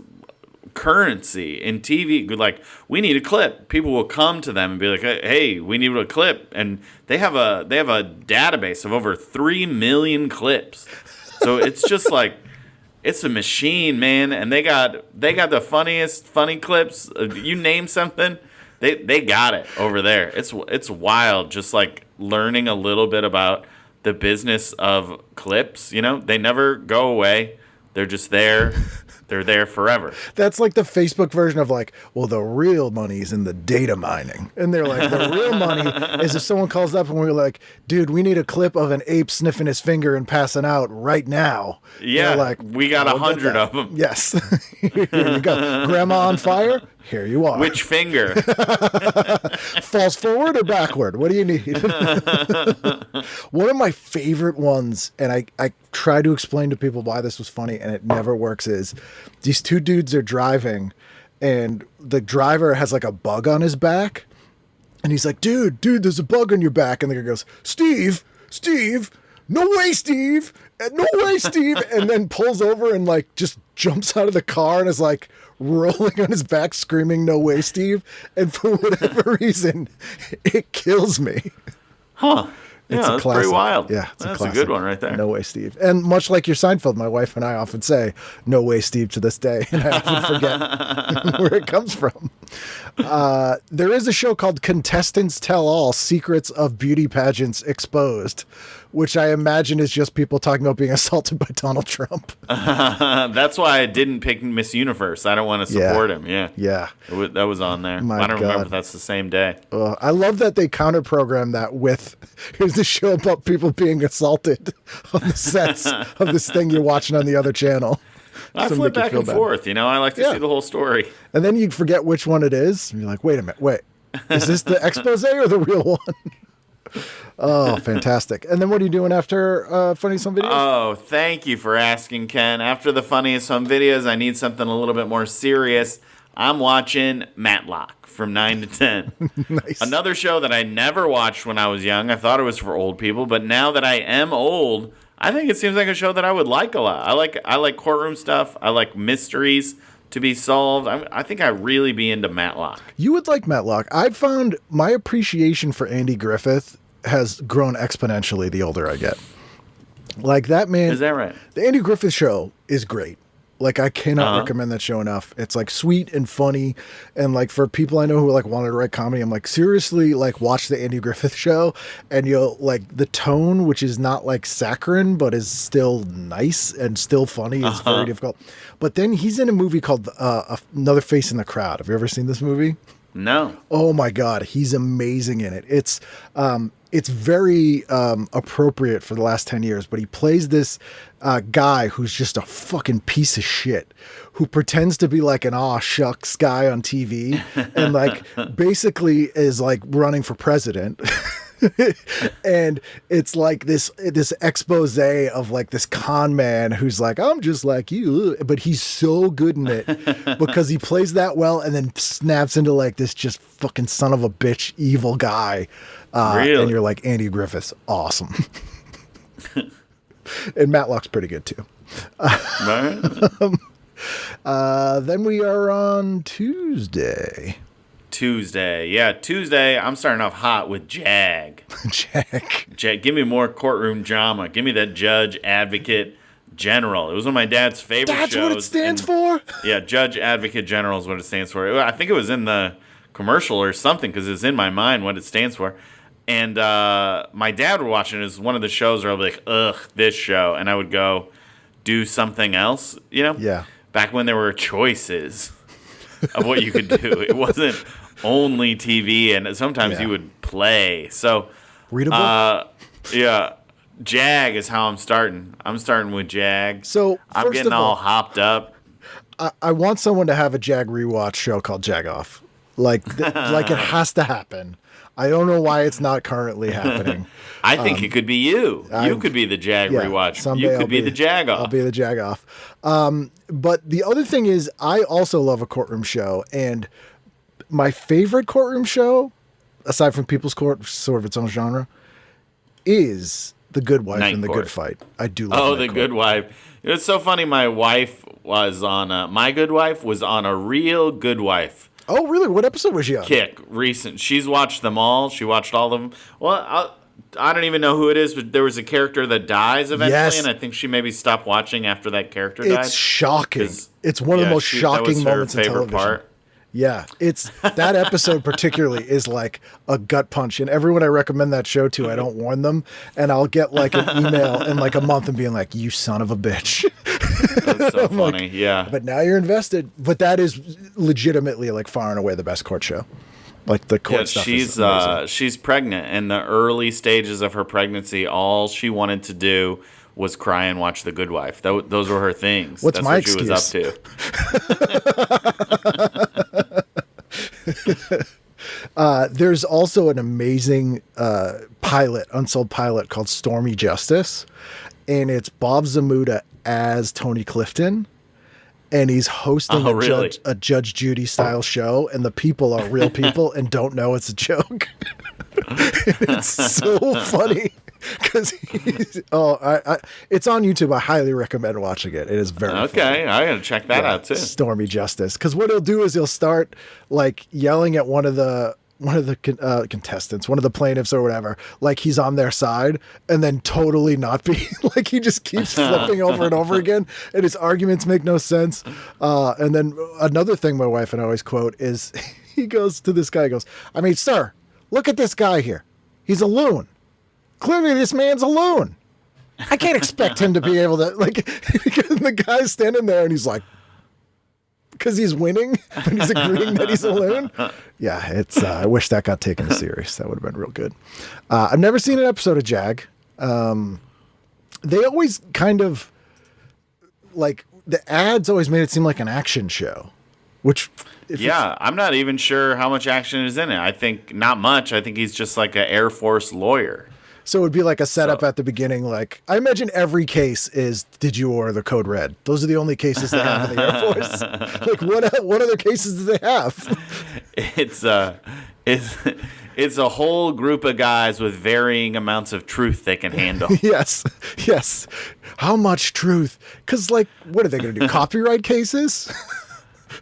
currency in TV. Like, we need a clip. People will come to them and be like, "Hey, we need a clip," and they have a database of over 3 million clips. So it's just like it's a machine, man. And they got the funniest funny clips. You name something, they got it over there. It's wild. Just like learning a little bit about the business of clips, they never go away. They're just there. They're there forever. That's like the Facebook version of like, well, the real money's in the data mining. And they're like, the real money is if someone calls up and we're like, dude, we need a clip of an ape sniffing his finger and passing out right now. Yeah, they're like, we got 100 of them. Yes. Here you go. Grandma on fire? Here you are. Which finger? Falls forward or backward? What do you need? One of my favorite ones, and I try to explain to people why this was funny and it never works, is these two dudes are driving and the driver has like a bug on his back and he's like, dude, there's a bug on your back. And the guy goes, Steve, no way, Steve, no way, Steve. And then pulls over and like just jumps out of the car and is like rolling on his back screaming, no way, Steve. And for whatever reason, it kills me. Huh. Yeah, that's pretty wild. Yeah, that's a good one right there. No way, Steve. And much like your Seinfeld, my wife and I often say, no way, Steve, to this day. And I often forget where it comes from. There is a show called Contestants Tell All, Secrets of Beauty Pageants Exposed, which I imagine is just people talking about being assaulted by Donald Trump. That's why I didn't pick Miss Universe. I don't want to support him. Yeah. Yeah. That was on there. My I don't God. remember if that's the same day. I love that they counter program that with, here's a show about people being assaulted on the sets of this thing you're watching on the other channel. I So flip make you back feel and bad. forth. I like to see the whole story. And then you forget which one it is. And you're like, wait a minute, is this the expose or the real one? Oh, fantastic. And then what are you doing after Funniest Home Videos? Oh, thank you for asking, Ken. After the Funniest Home Videos, I need something a little bit more serious. I'm watching Matlock from 9 to 10. Nice. Another show that I never watched when I was young. I thought it was for old people, but now that I am old, I think it seems like a show that I would like a lot. I like courtroom stuff. I like mysteries to be solved. I think I really be into Matlock. You would like Matlock. I've found my appreciation for Andy Griffith has grown exponentially the older I get. Like that man. Is that right? The Andy Griffith Show is great. Like I cannot recommend that show enough. It's like sweet and funny, and like for people I know who like wanted to write comedy, I'm like seriously like watch the Andy Griffith Show, and you'll like the tone, which is not like saccharine but is still nice and still funny. It's very difficult. But then he's in a movie called Another Face in the Crowd. Have you ever seen this movie? No. Oh my God, he's amazing in it. It's very appropriate for the last 10 years, but he plays this guy who's just a fucking piece of shit who pretends to be like an aw shucks guy on TV and like basically is like running for president. And it's like this expose of like this con man who's like, I'm just like you, but he's so good in it because he plays that well and then snaps into like this just fucking son of a bitch evil guy. Really? And you're like, Andy Griffith's awesome. And Matlock's pretty good too. Then we are on Tuesday. Yeah, Tuesday, I'm starting off hot with JAG. Jag, give me more courtroom drama. Give me that Judge Advocate General. It was one of my dad's favorite shows. That's what it stands for? Yeah, Judge Advocate General is what it stands for. I think it was in the commercial or something because it's in my mind what it stands for. And my dad would watch it. It was one of the shows where I'd be like, ugh, this show. And I would go do something else, Yeah. Back when there were choices of what you could do. It wasn't only TV, and sometimes you would play. So, Read a book? Yeah, JAG is how I'm starting. I'm starting with JAG. So, I'm first getting of all all, hopped up. I want someone to have a Jag rewatch show called Jag Off. Like it has to happen. I don't know why it's not currently happening. I think it could be you. You could be the JAG rewatch. Someday You could I'll be the JAG off. I'll be the Jag Off. But the other thing is, I also love a courtroom show, and my favorite courtroom show, aside from People's Court, sort of its own genre, is The Good Wife Night and The Court. Good Fight. I do love The Night Good Court. Wife. It's so funny. My wife was on My Good Wife was on a real Good Wife Oh, really? What episode was she on? kick recent. She's watched them all. She watched all of them. Well, I don't even know who it is, but there was a character that dies eventually, Yes. and I think she maybe stopped watching after that character died. It's shocking. 'Cause, It's one of the most that shocking was her moments in favorite television. part. Yeah, it's that episode particularly is like a gut punch, and everyone I recommend that show to, I don't warn them, and I'll get like an email in like a month and being like, "You son of a bitch." That's so funny. Yeah. But now you're invested. But that is legitimately like far and away the best court show. Like the court stuff is amazing. She's pregnant. In the early stages of her pregnancy, all she wanted to do was cry and watch The Good Wife. Those were her things. That's my what she was up to. There's also an amazing unsold pilot called Stormy Justice, and it's Bob Zamuda as Tony Clifton, and he's hosting a Judge Judy style show, and the people are real people and don't know it's a joke. It's so funny because it's on YouTube. I highly recommend watching it. It is very funny. I gotta check that out too. Stormy Justice, because what he'll do is he'll start like yelling at one of the contestants, one of the plaintiffs or whatever, like he's on their side, and then totally not be. Like he just keeps flipping over and over again, and his arguments make no sense. And then another thing my wife and I always quote is he goes to this guy, I mean, sir, look at this guy here. He's a loon. Clearly this man's a loon. I can't expect him to be able to, like, the guy's standing there and he's like, because he's winning, but he's agreeing that he's a loon. Yeah, it's. I wish that got taken serious. That would have been real good. I've never seen an episode of Jag. They always kind of like the ads always made it seem like an action show, which. I'm not even sure how much action is in it. I think not much. I think he's just like an Air Force lawyer. So it would be like a setup at the beginning. Like, I imagine every case is, did you order the code red? Those are the only cases they have in the Air Force. Like, what other cases do they have? It's a whole group of guys with varying amounts of truth they can handle. Yes. How much truth? Because, like, what are they going to do? Copyright cases?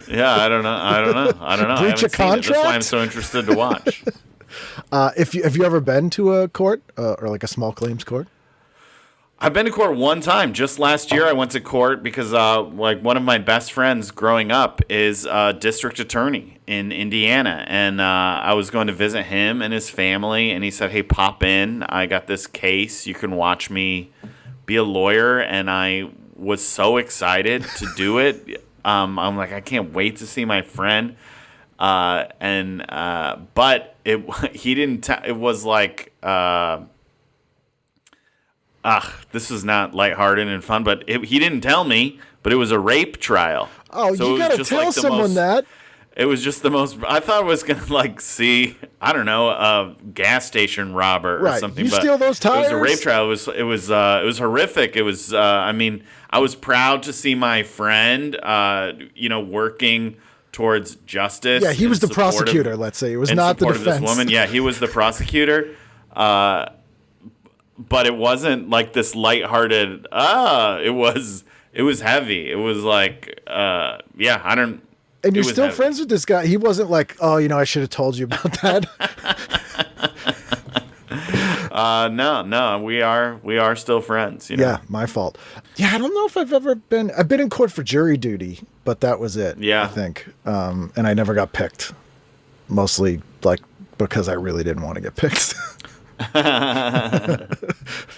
Yeah, I don't know. Breach of contract? That's why I'm so interested to watch. Have you ever been to a court or like a small claims court? I've been to court one time. Just last year I went to court because like one of my best friends growing up is a district attorney in Indiana. And I was going to visit him and his family. And he said, hey, pop in. I got this case. You can watch me be a lawyer. And I was so excited to do it. I'm like, I can't wait to see my friend. But he didn't. It was like, this is not lighthearted and fun. But he didn't tell me. But it was a rape trial. Oh, so you gotta tell someone that. It was just the most. I thought I was gonna like see, I don't know, a gas station robber or something. You steal those tires? It was a rape trial. It was horrific. It was. I mean, I was proud to see my friend, working towards justice. Yeah, he was the prosecutor. Let's say it was not the defense. This woman. Yeah, he was the prosecutor. But it wasn't like this lighthearted. It was heavy. It was like, I don't. And you're still friends with this guy. He wasn't like, oh, I should have told you about that. No, we are still friends. Yeah, my fault. Yeah, I don't know if I've been in court for jury duty, but that was it. Yeah, I think. And I never got picked, mostly like because I really didn't want to get picked.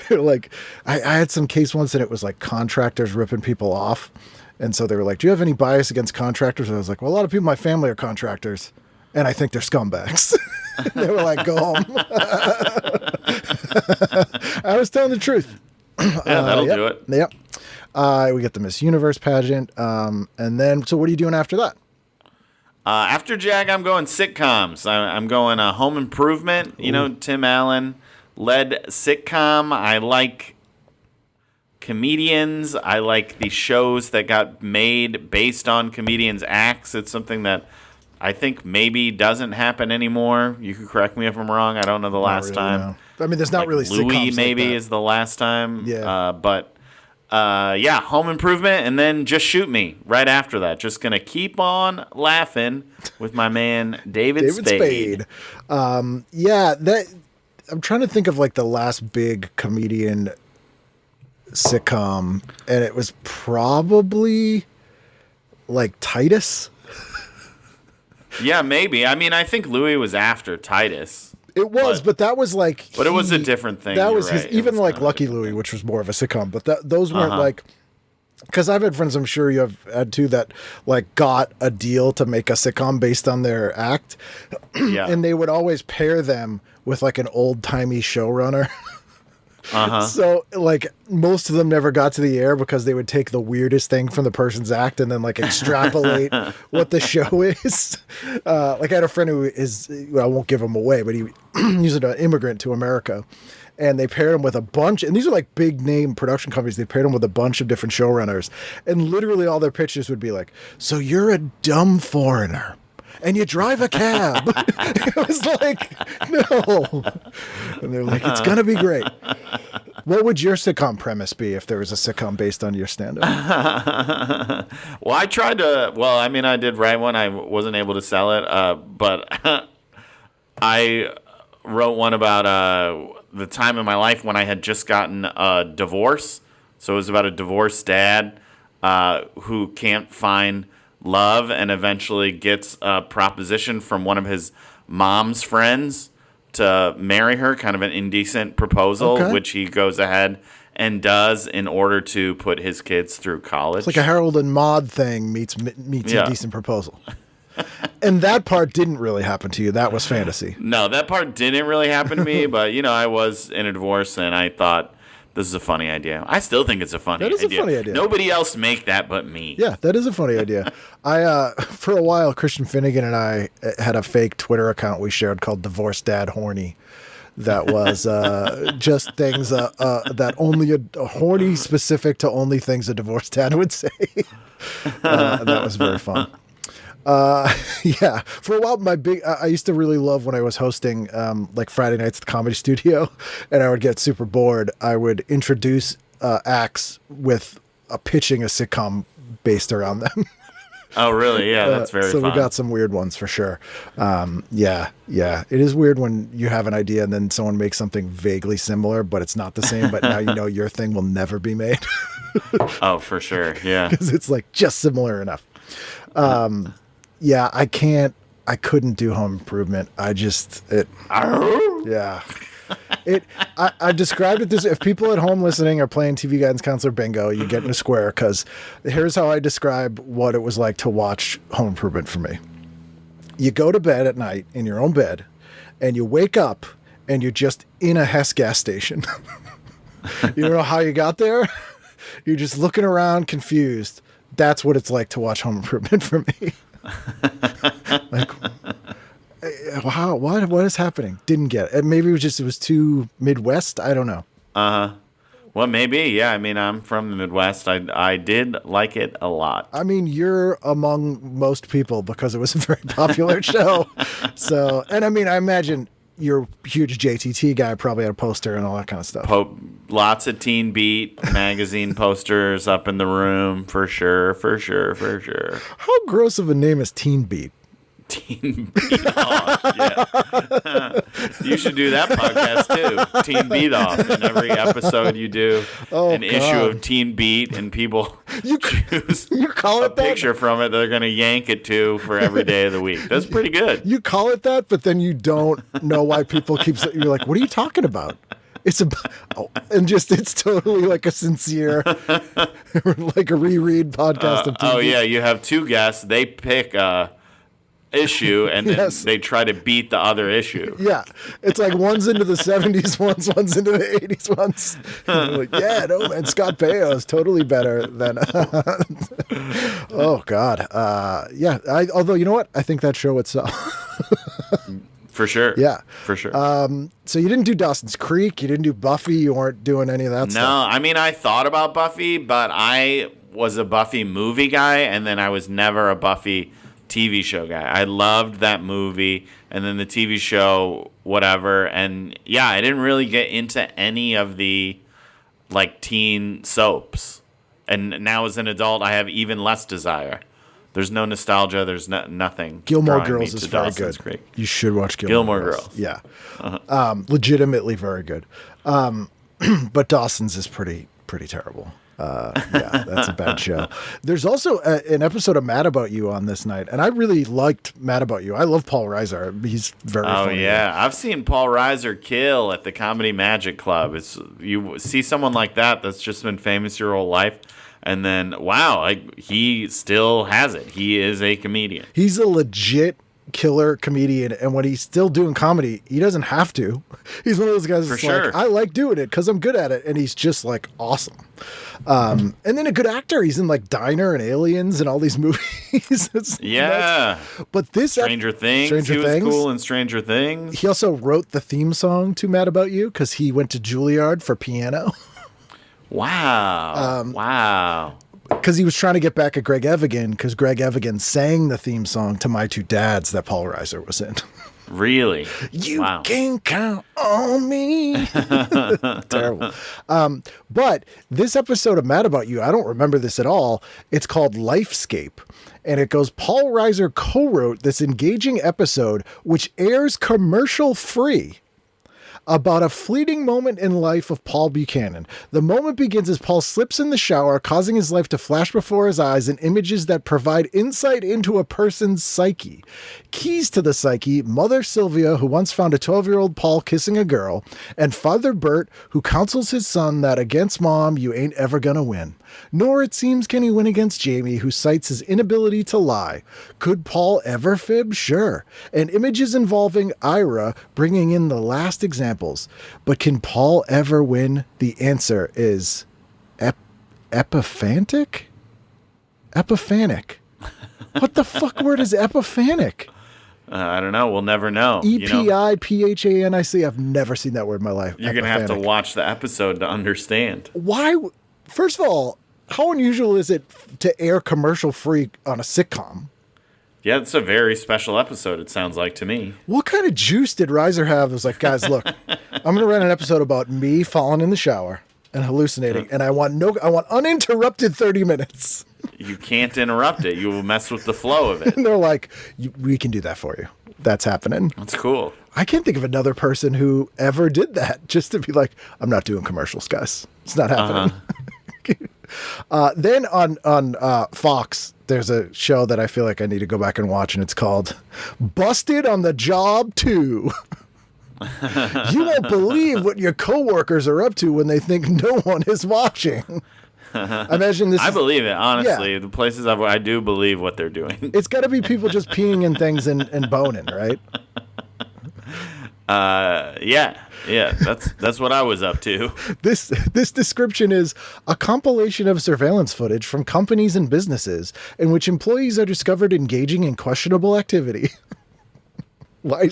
Like, I had some case once, and it was like contractors ripping people off. And so they were like, do you have any bias against contractors? And I was like, well, a lot of people in my family are contractors, and I think they're scumbags. They were like, go home. I was telling the truth. Yeah, that'll do it. Yep. We get the Miss Universe pageant. And then, so what are you doing after that? After Jag, I'm going sitcoms. I'm going Home Improvement. Ooh. Tim Allen led sitcom. I like comedians. I like the shows that got made based on comedians' acts. It's something that I think maybe doesn't happen anymore. You could correct me if I'm wrong. I don't know the last time. No. I mean, there's not really Louis sitcoms maybe like that. Is the last time. Yeah. Home Improvement, and then Just Shoot Me right after that. Just going to keep on laughing with my man David Spade. I'm trying to think of like the last big comedian sitcom, and it was probably like Titus. Yeah, maybe. I mean, I think Louis was after Titus. It was, but that was like. But it was a different thing. That was right. his, even like Lucky Louie, which was more of a sitcom. But those weren't like. Because I've had friends, I'm sure you have had too, that like got a deal to make a sitcom based on their act. Yeah. And they would always pair them with like an old timey showrunner. Uh-huh. So like most of them never got to the air because they would take the weirdest thing from the person's act and then like extrapolate what the show is. Like I had a friend who is, well, I won't give him away, but he's an immigrant to America. And they paired him with a bunch, and these are like big name production companies. They paired him with a bunch of different showrunners, and literally all their pitches would be like, "So you're a dumb foreigner, and you drive a cab." It was like, no, and they're like, "It's gonna be great." What would your sitcom premise be if there was a sitcom based on your stand-up? Well, I tried to. Well, I mean, I did write one. I wasn't able to sell it, but I wrote one about the time in my life when I had just gotten a divorce. So it was about a divorced dad who can't find love and eventually gets a proposition from one of his mom's friends to marry her, kind of an indecent proposal, Okay. which he goes ahead and does in order to put his kids through college. It's like a Harold and Maude thing meets Yeah. a decent proposal. And that part didn't really happen to you. That was fantasy. No, that part didn't really happen to me, but, I was in a divorce, and I thought, this is a funny idea. I still think it's a funny idea. That is a funny idea. Nobody else make that but me. Yeah, that is a funny idea. For a while, Christian Finnegan and I had a fake Twitter account we shared called Divorced Dad Horny. That was just things that only a horny specific to only things a divorced dad would say. And that was very fun. Yeah, for a while, I used to really love when I was hosting, like Friday nights at the Comedy Studio, and I would get super bored. I would introduce acts with pitching a sitcom based around them. Oh, really? Yeah, that's very so fun. we got some weird ones for sure. Yeah. It is weird when you have an idea and then someone makes something vaguely similar, but it's not the same. But now your thing will never be made. Oh, for sure. Yeah. Because it's like just similar enough. Yeah, I couldn't do Home Improvement. I described it this, if people at home listening are playing TV Guidance Counselor Bingo, you get in a square, because here's how I describe what it was like to watch Home Improvement for me. You go to bed at night in your own bed, and you wake up, and you're just in a Hess gas station. You don't know how you got there? You're just looking around confused. That's what it's like to watch Home Improvement for me. Like, wow, what is happening? Didn't get it. Maybe it was too Midwest. I don't know. Well, maybe. Yeah. I mean, I'm from the Midwest. I did like it a lot. I mean, you're among most people because it was a very popular show. So, and I mean, I imagine you're a huge JTT guy, probably had a poster and all that kind of stuff. Lots of TeenBeat magazine posters up in the room, for sure. How gross of a name is TeenBeat? TeenBeat Off, yeah. You should do that podcast too. TeenBeat Off. In every episode you do an issue of TeenBeat, and people choose you call it a picture from it they're going to yank it to for every day of the week. That's pretty good. You call it that, but then you don't know why people you're like, what are you talking about? It's it's totally like a sincere, like a reread podcast of TV. Oh yeah, you have two guests. They pick a issue, and then they try to beat the other issue. Yeah, it's like one's into the 70s one's into the 80s ones. Like, yeah, no man, Scott Baio is totally better than. Oh God, yeah. Although you know what, I think that show itself. For sure. Yeah. For sure. So you didn't do Dawson's Creek. You didn't do Buffy. You weren't doing any of that stuff. No, I mean, I thought about Buffy, but I was a Buffy movie guy, and then I was never a Buffy TV show guy. I loved that movie, and then the TV show, whatever. And yeah, I didn't really get into any of the like teen soaps. And now as an adult, I have even less desire. There's no nostalgia. There's nothing. Gilmore drawing me Girls to is very Dawson's good. Creek. You should watch Gilmore Girls. Yeah. Legitimately very good. But Dawson's is pretty terrible. Yeah, that's a bad show. There's also an episode of Mad About You on this night, and I really liked Mad About You. I love Paul Reiser. He's very funny. Oh, yeah. I've seen Paul Reiser kill at the Comedy Magic Club. You see someone like that that's just been famous your whole life. And then, wow, he still has it. He is a comedian. He's a legit killer comedian, and when he's still doing comedy, he doesn't have to. He's one of those guys that's like, I like doing it because I'm good at it, and he's just like awesome. And then a good actor. He's in like Diner and Aliens and all these movies. Yeah. But this Stranger Things. He was cool in Stranger Things. He also wrote the theme song to Mad About You because he went to Juilliard for piano. Wow. Wow. Because he was trying to get back at Greg Evigan because Greg Evigan sang the theme song to My Two Dads that Paul Reiser was in. Really? You can count on me. Terrible. But this episode of Mad About You, I don't remember this at all. It's called Lifescape. And it goes, Paul Reiser co-wrote this engaging episode, which airs commercial free, about a fleeting moment in life of Paul Buchanan. The moment begins as Paul slips in the shower, causing his life to flash before his eyes in images that provide insight into a person's psyche. Keys to the psyche: Mother Sylvia, who once found a 12-year-old Paul kissing a girl, and Father Bert, who counsels his son that against Mom, you ain't ever gonna win. Nor, it seems, can he win against Jamie, who cites his inability to lie. Could Paul ever fib? Sure. And images involving Ira, bringing in the last examples. But can Paul ever win? The answer is epiphanic? Epiphanic. What the fuck word is epiphanic? I don't know. We'll never know. Epiphanic. I've never seen that word in my life. You're going to have to watch the episode to understand. Why? First of all, how unusual is it to air commercial free on a sitcom? Yeah, it's a very special episode, it sounds like to me. What kind of juice did Reiser have? It was like, guys, look, I'm going to run an episode about me falling in the shower and hallucinating, and I want uninterrupted 30 minutes. You can't interrupt it. You will mess with the flow of it. And they're like, we can do that for you. That's happening. That's cool. I can't think of another person who ever did that, just to be like, I'm not doing commercials, guys. It's not happening. Then on Fox, there's a show that I feel like I need to go back and watch, and it's called Busted on the Job 2. You won't believe what your coworkers are up to when they think no one is watching. I imagine this. I believe it, honestly. Yeah. The places I do believe what they're doing. It's got to be people just peeing in things and boning, right? Yeah, that's what I was up to. This description is a compilation of surveillance footage from companies and businesses in which employees are discovered engaging in questionable activity. Why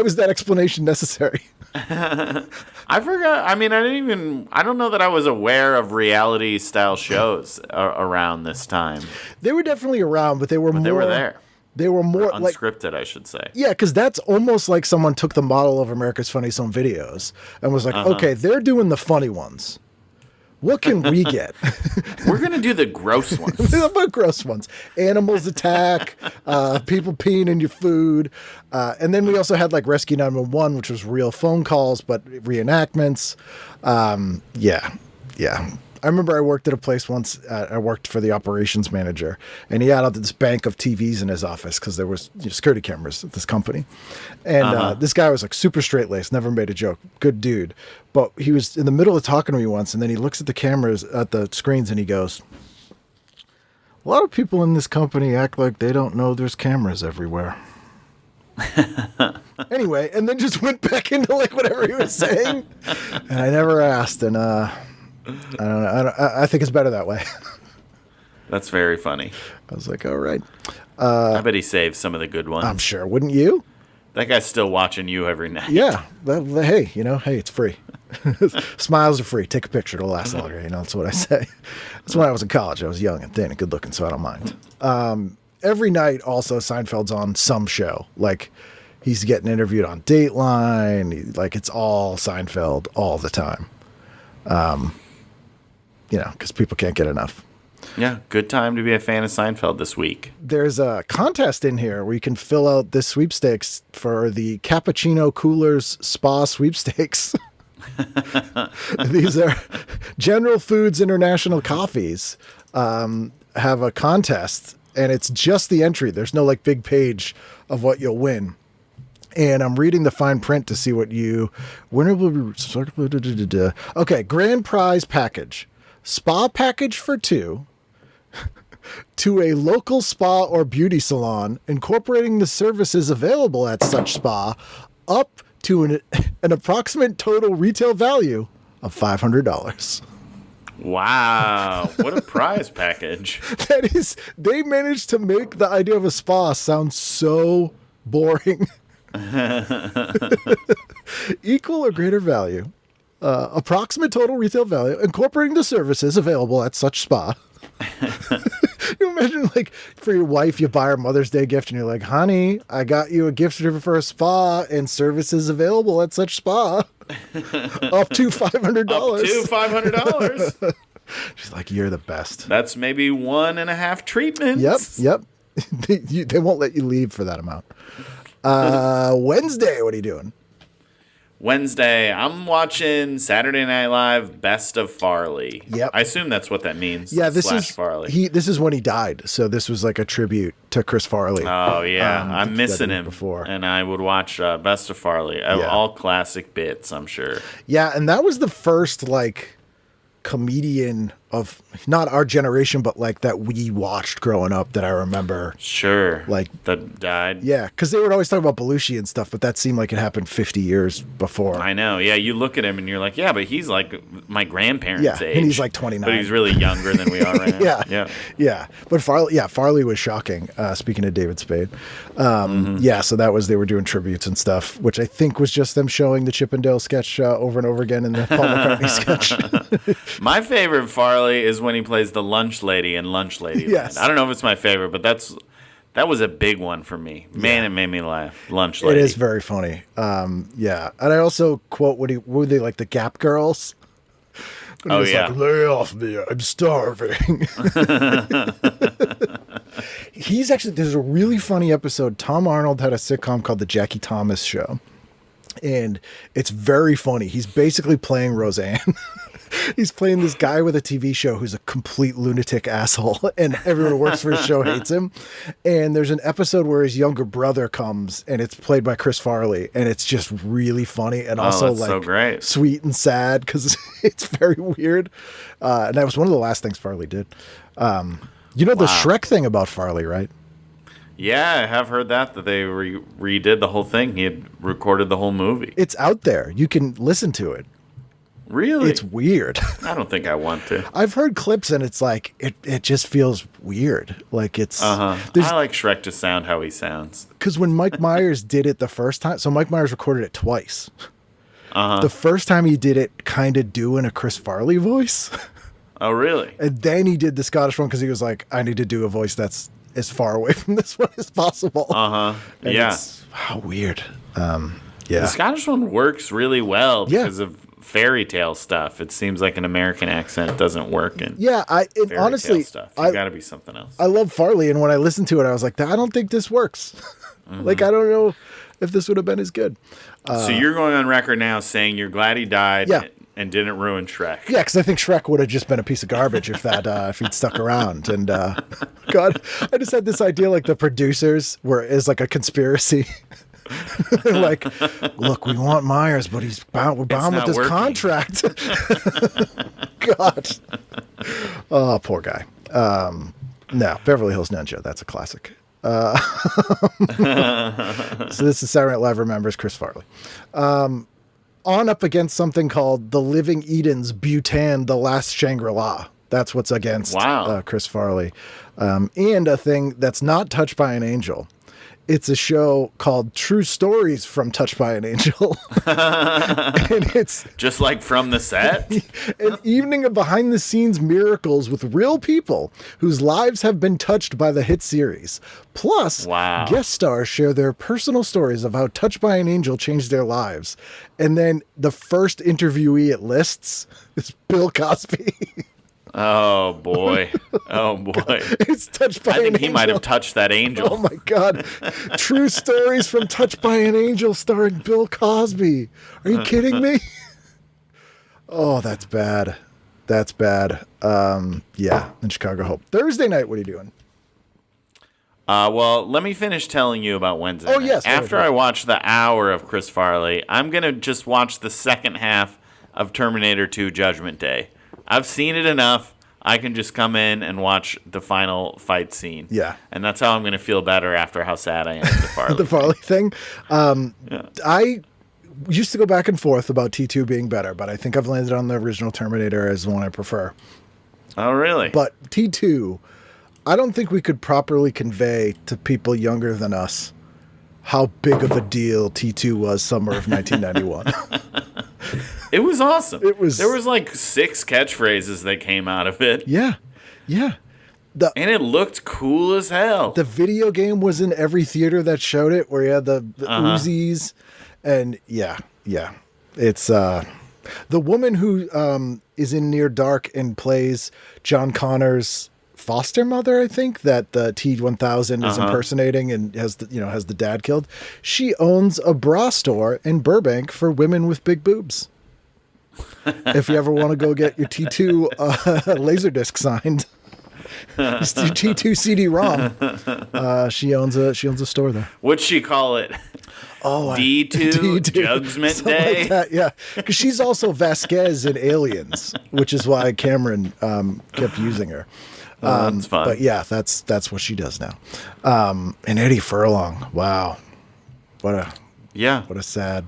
was that explanation necessary? I forgot. I mean, I don't know that I was aware of reality style shows around this time. They were definitely around, but they were there. They were more unscripted, I should say. Yeah, because that's almost like someone took the model of America's Funniest Home Videos and was like, okay, they're doing the funny ones. What can we get? We're going to do the gross ones. The gross ones. Animals attack, people peeing in your food. And then we also had like Rescue 911, which was real phone calls, but reenactments. Yeah. I remember I worked at a place once. I worked for the operations manager, and he had this bank of TVs in his office because there was security cameras at this company. And this guy was like super straight-laced, never made a joke, good dude. But he was in the middle of talking to me once, and then he looks at the cameras, at the screens, and he goes, "A lot of people in this company act like they don't know there's cameras everywhere." Anyway, and then just went back into like whatever he was saying, and I never asked, and I don't know. I think it's better that way. That's very funny. I was like, all right. I bet he saved some of the good ones. I'm sure. Wouldn't you? That guy's still watching you every night. Yeah. Hey, it's free. Smiles are free. Take a picture. It'll last longer. That's what I say. That's when I was in college. I was young and thin and good looking, so I don't mind. Every night, also, Seinfeld's on some show. Like, he's getting interviewed on Dateline. Like, it's all Seinfeld all the time. Because people can't get enough. Yeah, good time to be a fan of Seinfeld this week. There's a contest in here where you can fill out this sweepstakes for the Cappuccino Coolers Spa Sweepstakes. These are General Foods International Coffees have a contest, and it's just the entry. There's no like big page of what you'll win. And I'm reading the fine print to see what winner will be. Okay, grand prize package. spa package for 2 to a local spa or beauty salon, incorporating the services available at such spa, up to an approximate total retail value of $500. Wow, what a prize package. That is, they managed to make the idea of a spa sound so boring. Equal or greater value. Approximate total retail value, incorporating the services available at such spa. You imagine, like, for your wife, you buy her Mother's Day gift, and you're like, honey, I got you a gift certificate for a spa and services available at such spa. Up to $500. Up to $500. She's like, you're the best. That's maybe 1.5 treatments. Yep. They won't let you leave for that amount. Wednesday, what are you doing? Wednesday, I'm watching Saturday Night Live Best of Farley. Yep. I assume that's what that means. Yeah, this is Farley. This is when he died, so this was like a tribute to Chris Farley. Oh yeah, I'm missing him before. And I would watch Best of Farley. All classic bits, I'm sure. Yeah, and that was the first like comedian of not our generation, but like that we watched growing up that I remember. Sure. Like that died. Yeah, because they would always talk about Belushi and stuff, but that seemed like it happened 50 years before. I know. Yeah, you look at him and you're like, yeah, but he's like my grandparents' age. And he's like 29. But he's really younger than we are right now. Yeah. But Farley was shocking. Speaking of David Spade. Yeah, so that was, they were doing tributes and stuff, which I think was just them showing the Chippendale sketch over and over again in the Paul McCartney sketch. My favorite Farley is when he plays the lunch lady in Lunch Lady. Yes. I don't know if it's my favorite, but that was a big one for me. Man, It made me laugh. Lunch Lady. It is very funny. Yeah. And I also quote what were they, like the Gap Girls? And oh, he's yeah. like, lay off me, I'm starving. There's a really funny episode. Tom Arnold had a sitcom called The Jackie Thomas Show. And it's very funny. He's basically playing Roseanne. He's playing this guy with a TV show who's a complete lunatic asshole, and everyone who works for his show hates him. And there's an episode where his younger brother comes, and it's played by Chris Farley, and it's just really funny and also like so great. Sweet and sad because it's very weird. And that was one of the last things Farley did. You know the Shrek thing about Farley, right? Yeah, I have heard that they redid the whole thing. He had recorded the whole movie. It's out there. You can listen to it. Really? It's weird. I don't think I want to. I've heard clips and it's like, it just feels weird. Like it's... I like Shrek to sound how he sounds. Because when Mike Myers did it the first time... So Mike Myers recorded it twice. The first time he did it kind of doing a Chris Farley voice. Oh, really? And then he did the Scottish one because he was like, I need to do a voice that's as far away from this one as possible. Yeah. How weird. The Scottish one works really well because of fairy tale stuff. It seems like an American accent doesn't work in honestly stuff. You got to be something else. I love Farley, and when I listened to it, I was like, I don't think this works. Like, I don't know if this would have been as good. So you're going on record now saying you're glad he died and didn't ruin Shrek. Yeah, because I think Shrek would have just been a piece of garbage if he'd stuck around. And God, I just had this idea like the producers is like a conspiracy. Like, look, we want Myers, but we're bound with this contract. God. Oh, poor guy. No, Beverly Hills Ninja. That's a classic. So this is Saturday Night Live remembers Chris Farley. On up against something called The Living Edens, Bhutan, The Last Shangri-La. That's what's against Chris Farley. And a thing that's not touched by an angel. It's a show called True Stories from Touched by an Angel. And it's just like From the Set. An evening of behind the scenes miracles with real people whose lives have been touched by the hit series. Plus, guest stars share their personal stories of how Touched by an Angel changed their lives. And then the first interviewee it lists is Bill Cosby. Oh boy. It's Touched by an Angel. I think he might have touched that angel. Oh my God. True Stories from Touched by an Angel starring Bill Cosby. Are you kidding me? Oh, that's bad. That's bad. Yeah, in Chicago Hope. Thursday night, what are you doing? Well, let me finish telling you about Wednesday. Oh, yes. After I watch the hour of Chris Farley, I'm going to just watch the second half of Terminator 2 Judgment Day. I've seen it enough. I can just come in and watch the final fight scene. Yeah. And that's how I'm going to feel better after how sad I am at the Farley The Farley thing. Yeah. I used to go back and forth about T2 being better, but I think I've landed on the original Terminator as the one I prefer. Oh, really? But T2, I don't think we could properly convey to people younger than us how big of a deal T2 was summer of 1991. It was awesome. It was- There was like 6 catchphrases that came out of it. Yeah. Yeah. And it looked cool as hell. The video game was in every theater that showed it, where you had the Uzis. And yeah. It's the woman who is in Near Dark and plays John Connor's foster mother, I think, that the T-1000 is impersonating and has the dad killed. She owns a bra store in Burbank for women with big boobs. If you ever want to go get your T2 Laserdisc signed, T2 CD-ROM, she owns a store there. What'd she call it? Oh, D2 Jugsmint Day? Like that, yeah, because she's also Vasquez in Aliens, which is why Cameron kept using her. That's fun. But yeah, that's what she does now. And Eddie Furlong, wow, what a sad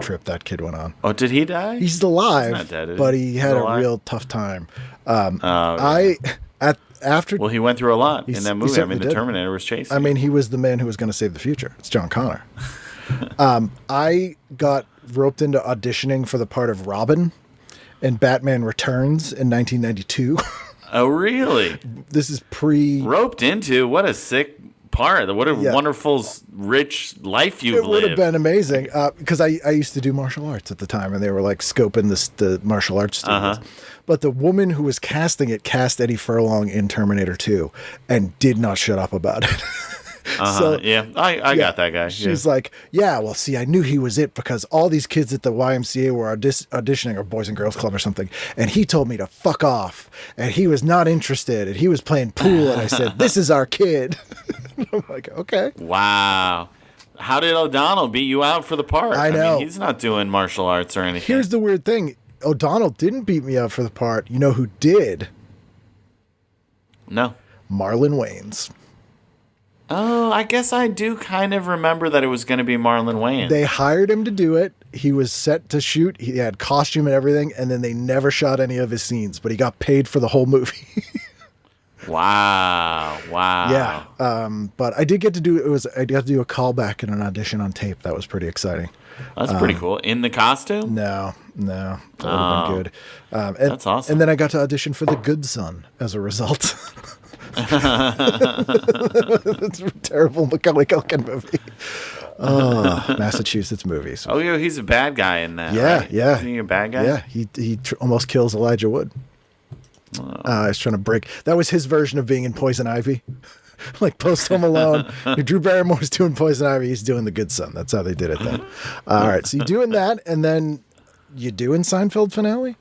trip that kid went on. Oh, did he die? He's alive, He's not dead, is but he? he had He's a alive? real tough time. Yeah. After Well, he went through a lot in He that movie. I certainly mean, the did. Terminator was chasing. I mean, he was the man who was going to save the future. It's John Connor. I got roped into auditioning for the part of Robin in Batman Returns in 1992. Oh, really? This is pre... Roped into? What a sick part. What a wonderful, rich life you've It would have lived. been amazing because I used to do martial arts at the time, and they were like scoping the martial arts students. But the woman who was casting it cast Eddie Furlong in Terminator 2 and did not shut up about it. Yeah, I got that guy. She's like, well, see, I knew he was it because all these kids at the YMCA were auditioning, or Boys and Girls Club or something, and he told me to fuck off, and he was not interested, and he was playing pool, and I said, this is our kid. I'm like, okay. Wow. How did O'Donnell beat you out for the part? I know. mean, he's not doing martial arts or anything. Here's the weird thing. O'Donnell didn't beat me out for the part. You know who did? No. Marlon Wayans. Oh, I guess I do kind of remember that it was going to be Marlon Wayans. They hired him to do it. He was set to shoot. He had costume and everything, and then they never shot any of his scenes, but he got paid for the whole movie. Wow. Yeah. But I did get to do I got to do a callback and an audition on tape. That was pretty exciting. That's pretty cool. In the costume? No. That would have been good. That's awesome. And then I got to audition for The Good Son as a result. It's a terrible Macaulay Culkin movie. Oh, Massachusetts movies. Oh, yeah, he's a bad guy in that. Yeah, right? yeah. Isn't he a bad guy? Yeah, he almost kills Elijah Wood. He's trying to break. That was his version of being in Poison Ivy. Like post Home Alone. Drew Barrymore's doing Poison Ivy. He's doing The Good Son. That's how they did it then. All right, so you're doing that, and then you doing Seinfeld finale?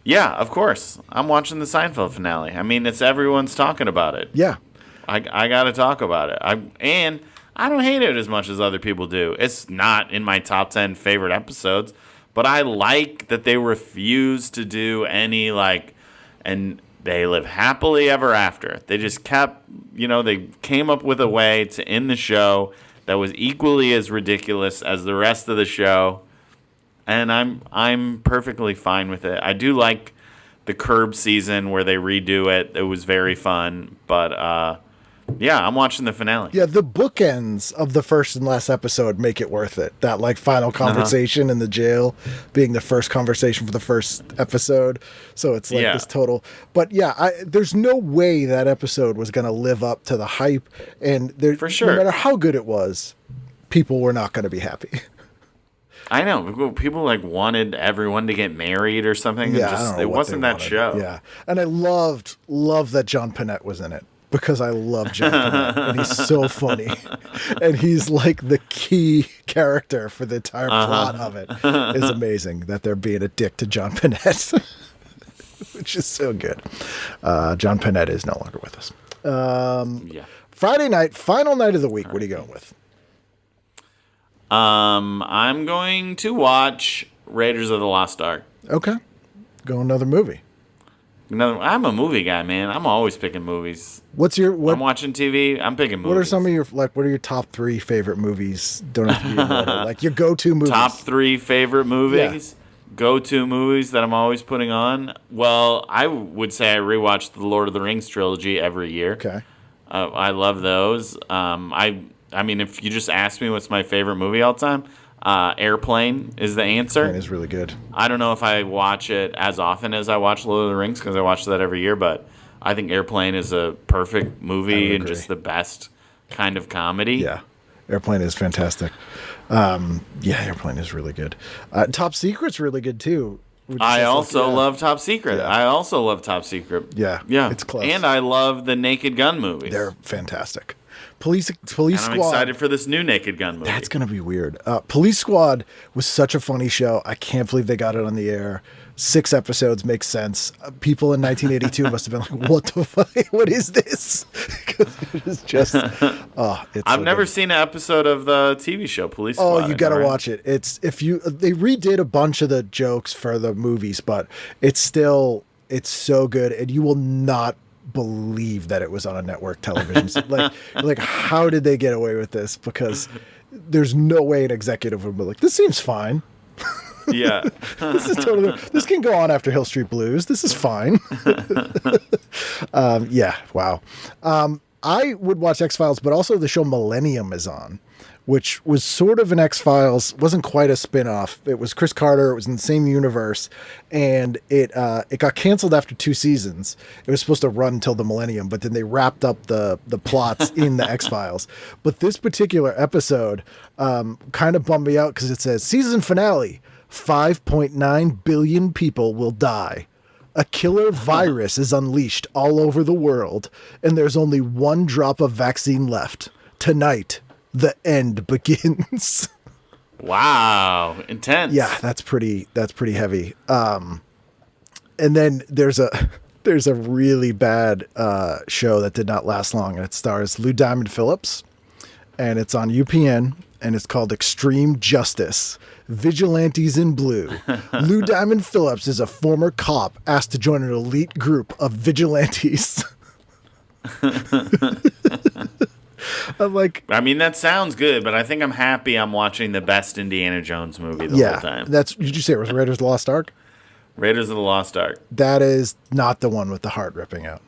Yeah, of course. I'm watching the Seinfeld finale. I mean, everyone's talking about it. Yeah. I got to talk about it. And I don't hate it as much as other people do. It's not in my top 10 favorite episodes, but I like that they refuse to do any and they live happily ever after. They just kept, they came up with a way to end the show that was equally as ridiculous as the rest of the show. And I'm perfectly fine with it. I do like the Curb season where they redo it. It was very fun. But, yeah, I'm watching the finale. Yeah, the bookends of the first and last episode make it worth it. That final conversation in the jail being the first conversation for the first episode. So it's this total. But yeah, there's no way that episode was going to live up to the hype. And For sure. No matter how good it was, people were not going to be happy. I know. People wanted everyone to get married or something. Yeah, I don't know it what wasn't they that wanted. show. Yeah. And I loved that John Panette was in it. Because I love John Panette, and he's so funny. And he's like the key character for the entire plot of it. It's amazing that they're being a dick to John Panette, which is so good. John Panette is no longer with us. Yeah. Friday night, final night of the week. What are you going with? I'm going to watch Raiders of the Lost Ark. Okay. Go another movie. I'm a movie guy, man. I'm always picking movies. I'm watching TV. I'm picking movies. What are some of your what are your top 3 favorite movies? Don't have to be in order. Like your go-to movies. Top 3 favorite movies. Yeah. Go-to movies that I'm always putting on. Well, I would say I rewatch the Lord of the Rings trilogy every year. Okay. I love those. I mean, if you just ask me what's my favorite movie all the time, Airplane is the answer. Airplane is really good. I don't know if I watch it as often as I watch Lord of the Rings because I watch that every year, but I think Airplane is a perfect movie and just the best kind of comedy. Yeah, Airplane is fantastic. Airplane is really good. Top Secret's really good too. I also love Top Secret. Yeah. I also love Top Secret. Yeah, yeah, it's close. And I love the Naked Gun movies. They're fantastic. Police and Squad. I'm excited for this new Naked Gun movie. That's gonna be weird. Police Squad was such a funny show. I can't believe they got it on the air. 6 episodes makes sense. People in 1982 must have been like, "What the fuck? What is this?" Because it is just. I've never seen an episode of the TV show Police Squad. Oh, you gotta watch it. It's they redid a bunch of the jokes for the movies, but it's so good, and you will not believe that it was on a network television. like how did they get away with this? Because there's no way an executive would be like, this seems fine. Yeah. This can go on after Hill Street Blues. This is fine. Wow. I would watch X-Files, but also the show Millennium is on, which was sort of an X-Files, wasn't quite a spin-off. It was Chris Carter, it was in the same universe, and it got canceled after 2 seasons. It was supposed to run until the Millennium, but then they wrapped up the plots in the X-Files. But this particular episode kind of bummed me out because it says, season finale, 5.9 billion people will die. A killer virus is unleashed all over the world, and there's only 1 drop of vaccine left. Tonight, the end begins. Wow, intense. Yeah, that's pretty heavy. And then there's a really bad show that did not last long, and it stars Lou Diamond Phillips, and it's on UPN, and it's called Extreme Justice. Vigilantes in Blue. Lou Diamond Phillips is a former cop asked to join an elite group of vigilantes. I'm like, I mean, that sounds good, but I think I'm happy I'm watching the best Indiana Jones movie the whole time. Did you say it was Raiders of the Lost Ark? Raiders of the Lost Ark. That is not the one with the heart ripping out.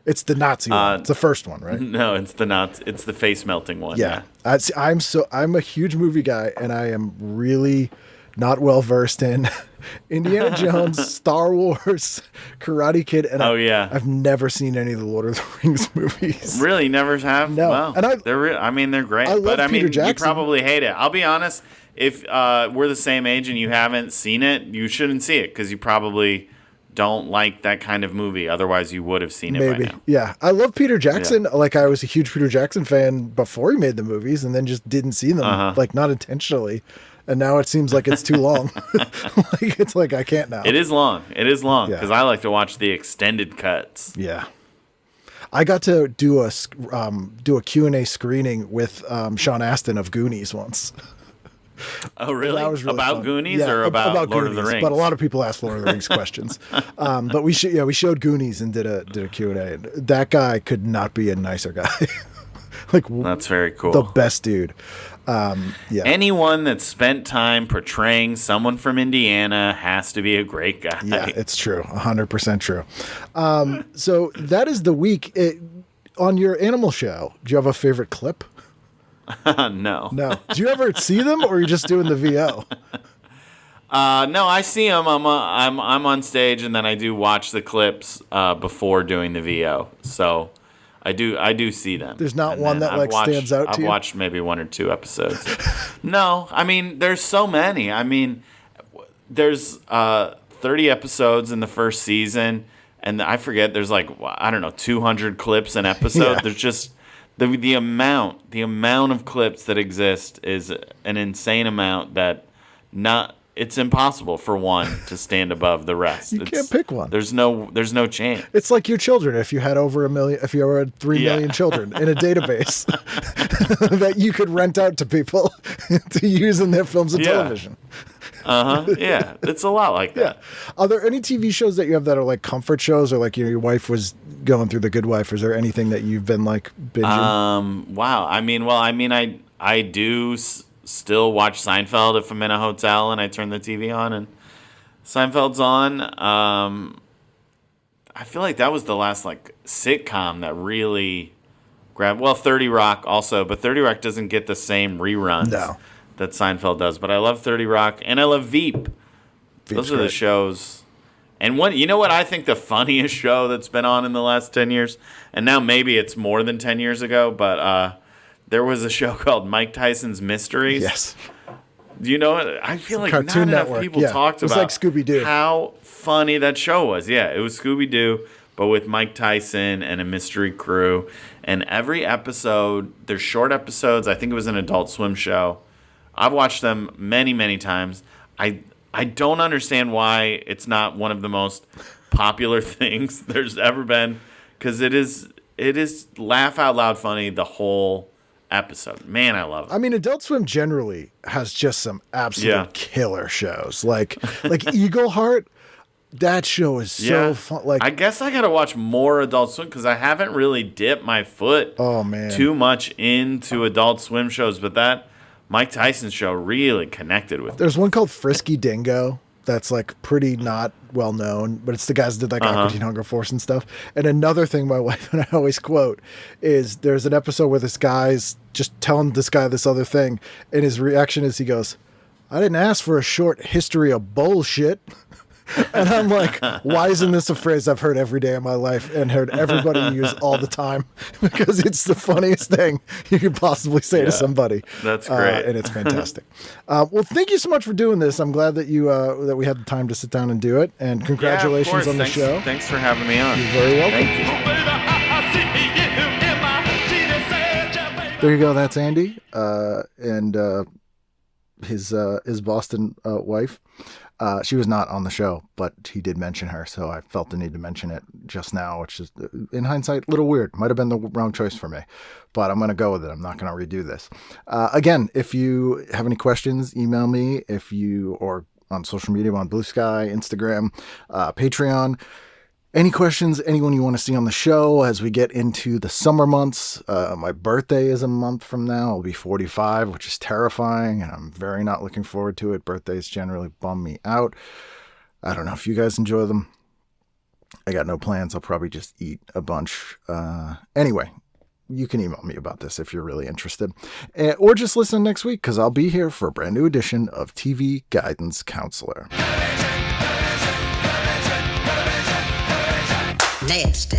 It's the Nazi one. It's the first one, right? No, it's the Nazi. It's the face melting one. Yeah. I'm a huge movie guy, and I am really not well versed in Indiana Jones, Star Wars, Karate Kid, and I've never seen any of the Lord of the Rings movies. Really, never have? No. Well, and they're great. Peter Jackson. You probably hate it. I'll be honest. If we're the same age and you haven't seen it, you shouldn't see it because you probably don't like that kind of movie. Otherwise, you would have seen it by now. Yeah. I love Peter Jackson. Yeah. Like, I was a huge Peter Jackson fan before he made the movies and then just didn't see them, like, not intentionally. And now it seems like it's too long. It's like I can't now. It is long because I like to watch the extended cuts. Yeah. I got to do a Q&A screening with Sean Astin of Goonies once. Oh, really? That was really about fun. Goonies or about Lord Goonies, of the Rings? But a lot of people asked Lord of the Rings questions. But we showed Goonies and did a Q&A. That guy could not be a nicer guy. That's very cool. The best dude. Anyone that spent time portraying someone from Indiana has to be a great guy. Yeah, it's true. 100% true. So that is the week. On your animal show, do you have a favorite clip? No. Do you ever see them, or are you just doing the VO? No, I see them. I'm on stage, and then I do watch the clips before doing the VO. So I do see them. There's not one that stands out to you? I've watched maybe 1 or 2 episodes. No, I mean, there's so many. I mean, there's 30 episodes in the first season, and I forget, there's 200 clips an episode. Yeah. There's just the amount of clips that exist is an insane amount that it's impossible for one to stand above the rest. You can't pick one. There's no chance. It's like your children. If you had over 1 million, if you had 3 million children in a database that you could rent out to people to use in their films and television. Yeah, it's a lot like that. Are there any TV shows that you have that are like comfort shows, or like your wife was going through The Good Wife? Or is there anything that you've been like binging? Wow. I do still watch Seinfeld if I'm in a hotel and I turn the TV on and Seinfeld's on. I feel like that was the last like sitcom that really grabbed. Well, 30 Rock also, but 30 Rock doesn't get the same reruns that Seinfeld does. But I love 30 Rock and I love Veep. Those are the shows. And you know what I think the funniest show that's been on in the last 10 years, and now maybe it's more than 10 years ago, but there was a show called Mike Tyson's Mysteries. Yes. You know, I feel like Cartoon not enough Network. people talked about like Scooby-Doo. how funny that show was. Yeah, it was Scooby-Doo, but with Mike Tyson and a mystery crew. And every episode, they're short episodes. I think it was an Adult Swim show. I've watched them many, many times. I don't understand why it's not one of the most popular things there's ever been, because it is laugh out loud funny the whole episode. Man, I love it. I mean, Adult Swim generally has just some absolute killer shows. Like Eagle Heart, that show is so fun. Like, I guess I gotta watch more Adult Swim because I haven't really dipped my foot too much into Adult Swim shows, but that Mike Tyson show really connected with me. There's one called Frisky Dingo that's like pretty not well known, but it's the guys that did like Aqua Teen Hunger Force and stuff. And another thing my wife and I always quote is there's an episode where this guy's just telling this guy this other thing, and his reaction is he goes, "I didn't ask for a short history of bullshit." And I'm like, why isn't this a phrase I've heard every day of my life and heard everybody use all the time? Because it's the funniest thing you could possibly say to somebody. That's great. And it's fantastic. Well, thank you so much for doing this. I'm glad that that we had the time to sit down and do it. And congratulations on the show. Thanks for having me on. You're very welcome. Thank you. There you go. That's Andy and his Boston wife. She was not on the show, but he did mention her, so I felt the need to mention it just now, which is, in hindsight, a little weird. Might have been the wrong choice for me, but I'm going to go with it. I'm not going to redo this. Again, if you have any questions, email me. Or on social media, on Blue Sky, Instagram, Patreon. Any questions, anyone you want to see on the show as we get into the summer months? My birthday is a month from now. I'll be 45, which is terrifying, and I'm very not looking forward to it. Birthdays generally bum me out. I don't know if you guys enjoy them. I got no plans. I'll probably just eat a bunch. Anyway, you can email me about this if you're really interested. Or just listen next week, because I'll be here for a brand new edition of TV Guidance Counselor. Nasty.